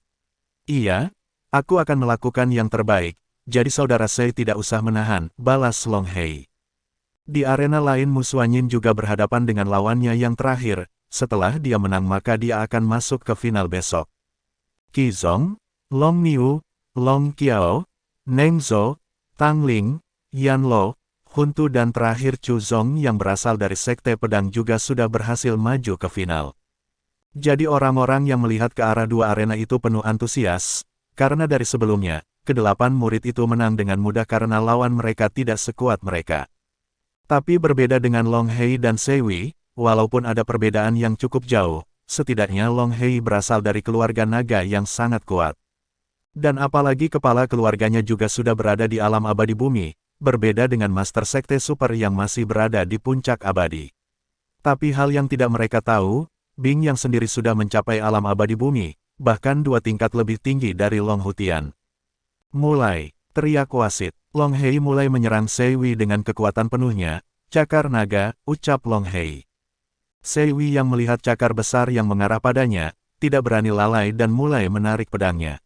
"Iya, aku akan melakukan yang terbaik, jadi saudara Sei tidak usah menahan," balas Long Hei. Di arena lain Musuanyin juga berhadapan dengan lawannya yang terakhir, setelah dia menang maka dia akan masuk ke final besok. Qizong, Long Niu, Long Qiao, Nengzo, Tang Ling, Yan Lo, Huntu dan terakhir Chu Zong yang berasal dari Sekte Pedang juga sudah berhasil maju ke final. Jadi orang-orang yang melihat ke arah 2 arena itu penuh antusias, karena dari sebelumnya, ke-8 murid itu menang dengan mudah karena lawan mereka tidak sekuat mereka. Tapi berbeda dengan Long Hei dan Sei Wei, walaupun ada perbedaan yang cukup jauh, setidaknya Long Hei berasal dari keluarga naga yang sangat kuat. Dan apalagi kepala keluarganya juga sudah berada di alam abadi bumi, berbeda dengan Master Sekte Super yang masih berada di puncak abadi. Tapi hal yang tidak mereka tahu, Bing yang sendiri sudah mencapai alam abadi bumi, bahkan 2 tingkat lebih tinggi dari Long Hutian. Mulai, teriak wasit. Long Hei mulai menyerang Sei Wei dengan kekuatan penuhnya. Cakar naga, ucap Long Hei. Sei Wei yang melihat cakar besar yang mengarah padanya, tidak berani lalai dan mulai menarik pedangnya.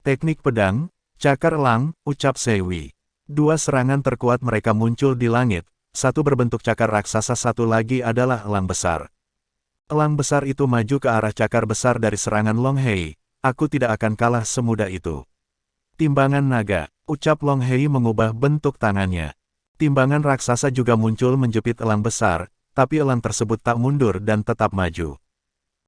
Teknik pedang, cakar elang, ucap Sei Wei. Dua serangan terkuat mereka muncul di langit, satu berbentuk cakar raksasa, satu lagi adalah elang besar. Elang besar itu maju ke arah cakar besar dari serangan Long Hei. Aku tidak akan kalah semudah itu. Timbangan naga, ucap Long Hei mengubah bentuk tangannya. Timbangan raksasa juga muncul menjepit elang besar, tapi elang tersebut tak mundur dan tetap maju.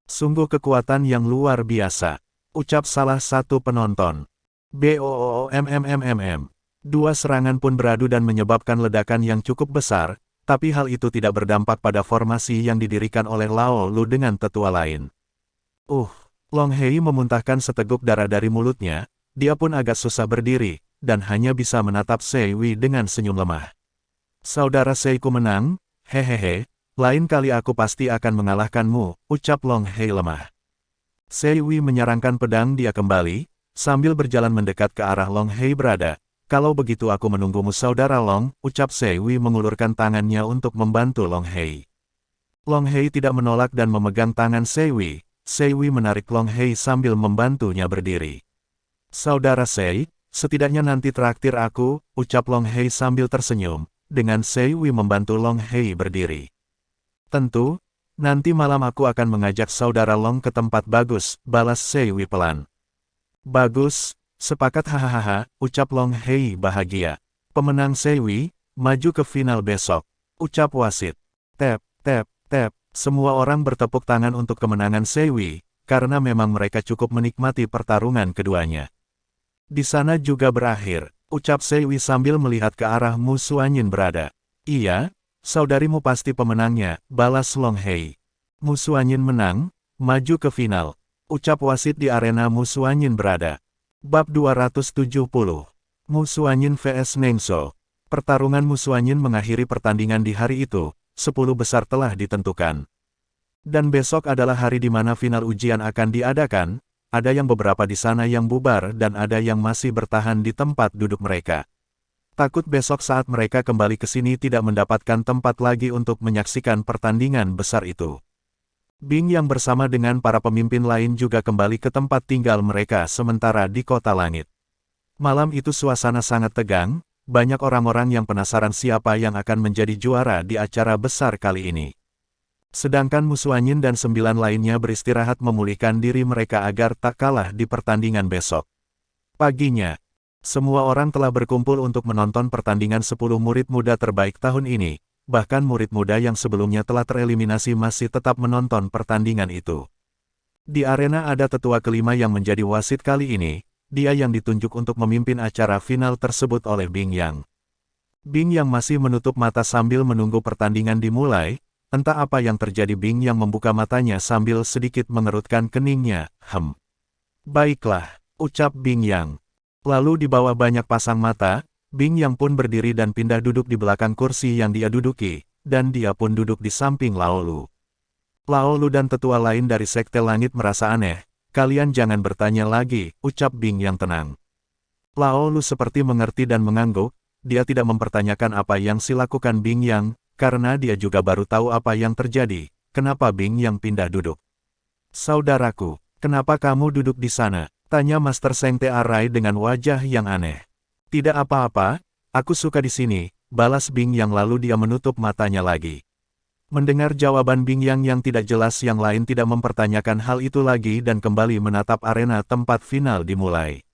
Sungguh kekuatan yang luar biasa, ucap salah satu penonton. BOOMMMMM. Dua serangan pun beradu dan menyebabkan ledakan yang cukup besar, tapi hal itu tidak berdampak pada formasi yang didirikan oleh Lao Lu dengan tetua lain. Long Hei memuntahkan seteguk darah dari mulutnya, dia pun agak susah berdiri, dan hanya bisa menatap Sei Wei dengan senyum lemah. Saudara Seiku menang, hehehe, lain kali aku pasti akan mengalahkanmu, ucap Long Hei lemah. Sei Wei menyerangkan pedang dia kembali, sambil berjalan mendekat ke arah Long Hei berada. Kalau begitu aku menunggumu saudara Long, ucap Sei Wei mengulurkan tangannya untuk membantu Long Hei. Long Hei tidak menolak dan memegang tangan Sei Wei. Sei Wei menarik Long Hei sambil membantunya berdiri. Saudara Sei, setidaknya nanti traktir aku, ucap Long Hei sambil tersenyum, dengan Sei Wei membantu Long Hei berdiri. Tentu, nanti malam aku akan mengajak saudara Long ke tempat bagus, balas Sei Wei pelan. Bagus, sepakat hahaha, ucap Long Hei bahagia. Pemenang Sei Wei, maju ke final besok, ucap wasit. Tap, tap, tap, semua orang bertepuk tangan untuk kemenangan Sei Wei, karena memang mereka cukup menikmati pertarungan keduanya. Di sana juga berakhir, ucap Sei Wei sambil melihat ke arah Mu Xuanyin berada. Iya, saudarimu pasti pemenangnya, balas Long Hei. Mu Xuanyin menang, maju ke final, ucap wasit di arena Mu Xuanyin berada. Bab 270. Mu Xuanyin vs Nengzhou. Pertarungan Mu Xuanyin mengakhiri pertandingan di hari itu, 10 besar telah ditentukan. Dan besok adalah hari di mana final ujian akan diadakan. Ada yang beberapa di sana yang bubar dan ada yang masih bertahan di tempat duduk mereka. Takut besok saat mereka kembali ke sini tidak mendapatkan tempat lagi untuk menyaksikan pertandingan besar itu. Bing yang bersama dengan para pemimpin lain juga kembali ke tempat tinggal mereka sementara di Kota Langit. Malam itu suasana sangat tegang, banyak orang-orang yang penasaran siapa yang akan menjadi juara di acara besar kali ini. Sedangkan Mu Xuanyin dan 9 lainnya beristirahat memulihkan diri mereka agar tak kalah di pertandingan besok. Paginya, semua orang telah berkumpul untuk menonton pertandingan 10 murid muda terbaik tahun ini, bahkan murid muda yang sebelumnya telah tereliminasi masih tetap menonton pertandingan itu. Di arena ada tetua kelima yang menjadi wasit kali ini, dia yang ditunjuk untuk memimpin acara final tersebut oleh Bing Yang. Bing Yang masih menutup mata sambil menunggu pertandingan dimulai. Entah apa yang terjadi, Bing Yang membuka matanya sambil sedikit mengerutkan keningnya. Baiklah, ucap Bing Yang. Lalu di bawah banyak pasang mata, Bing Yang pun berdiri dan pindah duduk di belakang kursi yang dia duduki, dan dia pun duduk di samping Lao Lu. Lao Lu dan tetua lain dari Sekte Langit merasa aneh. Kalian jangan bertanya lagi, ucap Bing Yang tenang. Lao Lu seperti mengerti dan mengangguk, dia tidak mempertanyakan apa yang silakukan Bing Yang, karena dia juga baru tahu apa yang terjadi, kenapa Bing Yang pindah duduk. Saudaraku, kenapa kamu duduk di sana? Tanya Master Seng Te-Arai dengan wajah yang aneh. Tidak apa-apa, aku suka di sini, balas Bing Yang lalu dia menutup matanya lagi. Mendengar jawaban Bing Yang tidak jelas, yang lain tidak mempertanyakan hal itu lagi dan kembali menatap arena tempat final dimulai.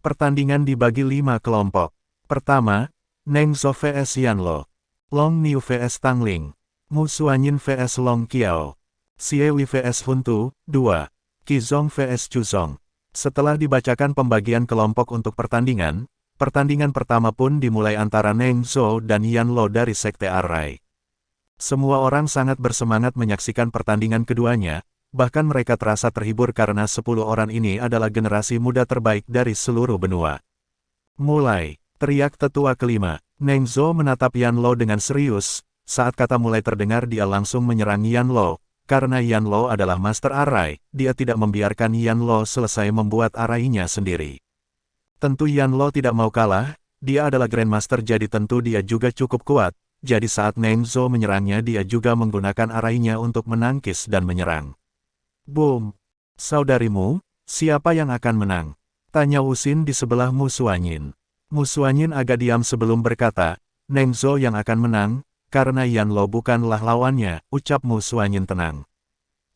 Pertandingan dibagi 5 kelompok. Pertama, Nengzhou vs Yanlo. Long Niu vs Tang Ling, Mu Xuanyin vs Long Qiao, Xie Wei vs Hun Tu, 2, Qizong vs Chuzong. Setelah dibacakan pembagian kelompok untuk pertandingan, pertandingan pertama pun dimulai antara Nengzhou dan Yanlo dari Sekte Arai. Semua orang sangat bersemangat menyaksikan pertandingan keduanya, bahkan mereka terasa terhibur karena 10 orang ini adalah generasi muda terbaik dari seluruh benua. Mulai, teriak tetua kelima. Nengzhou menatap Yanlo dengan serius, saat kata mulai terdengar dia langsung menyerang Yanlo, karena Yanlo adalah Master Arai, dia tidak membiarkan Yanlo selesai membuat arainya sendiri. Tentu Yan Lo tidak mau kalah, dia adalah Grandmaster jadi tentu dia juga cukup kuat, jadi saat Neng Zhou menyerangnya dia juga menggunakan arainya untuk menangkis dan menyerang. Boom! Saudarimu, siapa yang akan menang? Tanya Wuxin di sebelah Mu Suanyin. Mu Suanyin agak diam sebelum berkata, Neng Zhou yang akan menang, karena Yan Lo bukanlah lawannya, ucap Mu Suanyin tenang.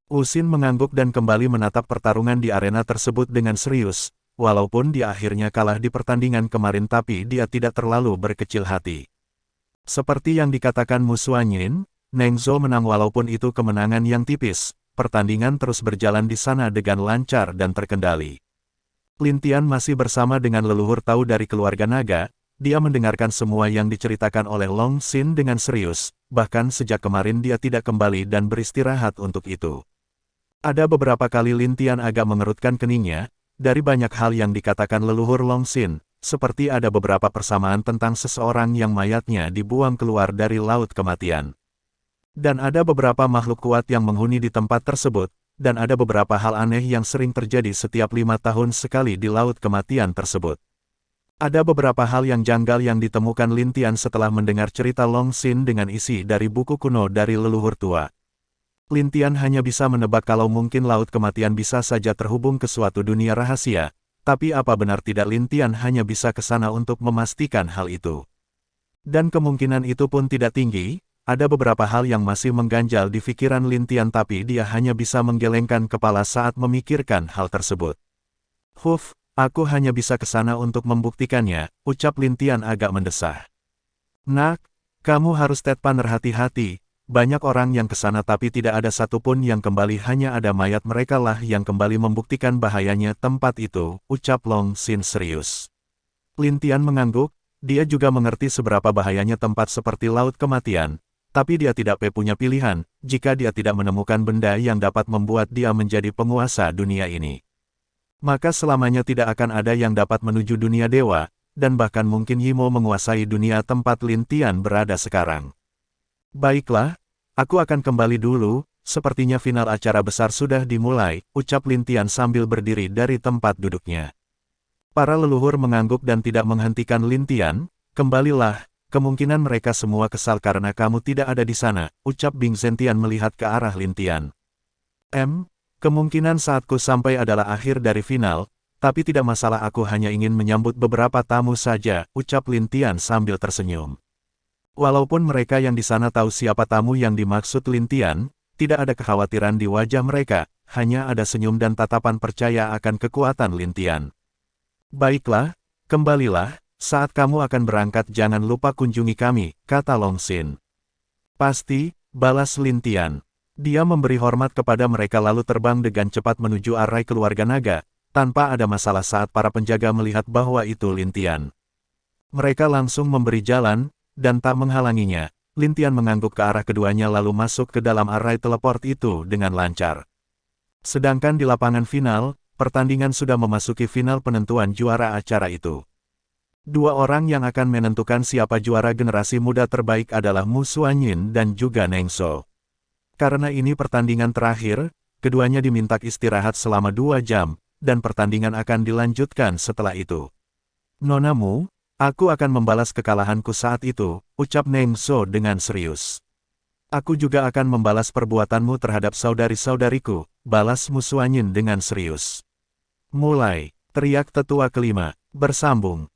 Wuxin mengangguk dan kembali menatap pertarungan di arena tersebut dengan serius, walaupun dia akhirnya kalah di pertandingan kemarin tapi dia tidak terlalu berkecil hati. Seperti yang dikatakan Mu Suanyin, Neng Zhou menang walaupun itu kemenangan yang tipis, pertandingan terus berjalan di sana dengan lancar dan terkendali. Lin Tian masih bersama dengan leluhur tahu dari keluarga naga, dia mendengarkan semua yang diceritakan oleh Long Xin dengan serius, bahkan sejak kemarin dia tidak kembali dan beristirahat untuk itu. Ada beberapa kali Lin Tian agak mengerutkan keningnya, dari banyak hal yang dikatakan leluhur Long Xin, seperti ada beberapa persamaan tentang seseorang yang mayatnya dibuang keluar dari laut kematian. Dan ada beberapa makhluk kuat yang menghuni di tempat tersebut, dan ada beberapa hal aneh yang sering terjadi setiap 5 tahun sekali di laut kematian tersebut. Ada beberapa hal yang janggal yang ditemukan Lin Tian setelah mendengar cerita Long Xin dengan isi dari buku kuno dari leluhur tua. Lin Tian hanya bisa menebak kalau mungkin laut kematian bisa saja terhubung ke suatu dunia rahasia, tapi apa benar tidak Lin Tian hanya bisa ke sana untuk memastikan hal itu. Dan kemungkinan itu pun tidak tinggi, ada beberapa hal yang masih mengganjal di pikiran Lin Tian tapi dia hanya bisa menggelengkan kepala saat memikirkan hal tersebut. Huf, aku hanya bisa ke sana untuk membuktikannya, ucap Lin Tian agak mendesah. Nak, kamu harus tetap hati-hati. Banyak orang yang ke sana tapi tidak ada satupun yang kembali, hanya ada mayat mereka lah yang kembali membuktikan bahayanya tempat itu, ucap Long Xin serius. Lin Tian mengangguk, dia juga mengerti seberapa bahayanya tempat seperti laut kematian, tapi dia tidak punya pilihan, jika dia tidak menemukan benda yang dapat membuat dia menjadi penguasa dunia ini. Maka selamanya tidak akan ada yang dapat menuju dunia dewa, dan bahkan mungkin Yimo menguasai dunia tempat Lin Tian berada sekarang. Baiklah, aku akan kembali dulu, sepertinya final acara besar sudah dimulai, ucap Lin Tian sambil berdiri dari tempat duduknya. Para leluhur mengangguk dan tidak menghentikan Lin Tian, kembalilah, kemungkinan mereka semua kesal karena kamu tidak ada di sana, ucap Bing Zentian melihat ke arah Lin Tian. Kemungkinan saatku sampai adalah akhir dari final, tapi tidak masalah, aku hanya ingin menyambut beberapa tamu saja, ucap Lin Tian sambil tersenyum. Walaupun mereka yang di sana tahu siapa tamu yang dimaksud Lin Tian, tidak ada kekhawatiran di wajah mereka, hanya ada senyum dan tatapan percaya akan kekuatan Lin Tian. Baiklah, kembalilah, saat kamu akan berangkat jangan lupa kunjungi kami, kata Long Xin. Pasti, balas Lin Tian. Dia memberi hormat kepada mereka lalu terbang dengan cepat menuju arai keluarga naga, tanpa ada masalah saat para penjaga melihat bahwa itu Lin Tian. Mereka langsung memberi jalan, dan tak menghalanginya. Lin Tian mengangguk ke arah keduanya lalu masuk ke dalam arai teleport itu dengan lancar. Sedangkan di lapangan final, pertandingan sudah memasuki final penentuan juara acara itu. Dua orang yang akan menentukan siapa juara generasi muda terbaik adalah Mu Suanyin dan juga Neng Zhou. Karena ini pertandingan terakhir, keduanya diminta istirahat selama 2 jam, dan pertandingan akan dilanjutkan setelah itu. Nona Mu, aku akan membalas kekalahanku saat itu, ucap Neng Zhou dengan serius. Aku juga akan membalas perbuatanmu terhadap saudari-saudariku, balas Mu Suanyin dengan serius. Mulai, teriak tetua kelima, bersambung.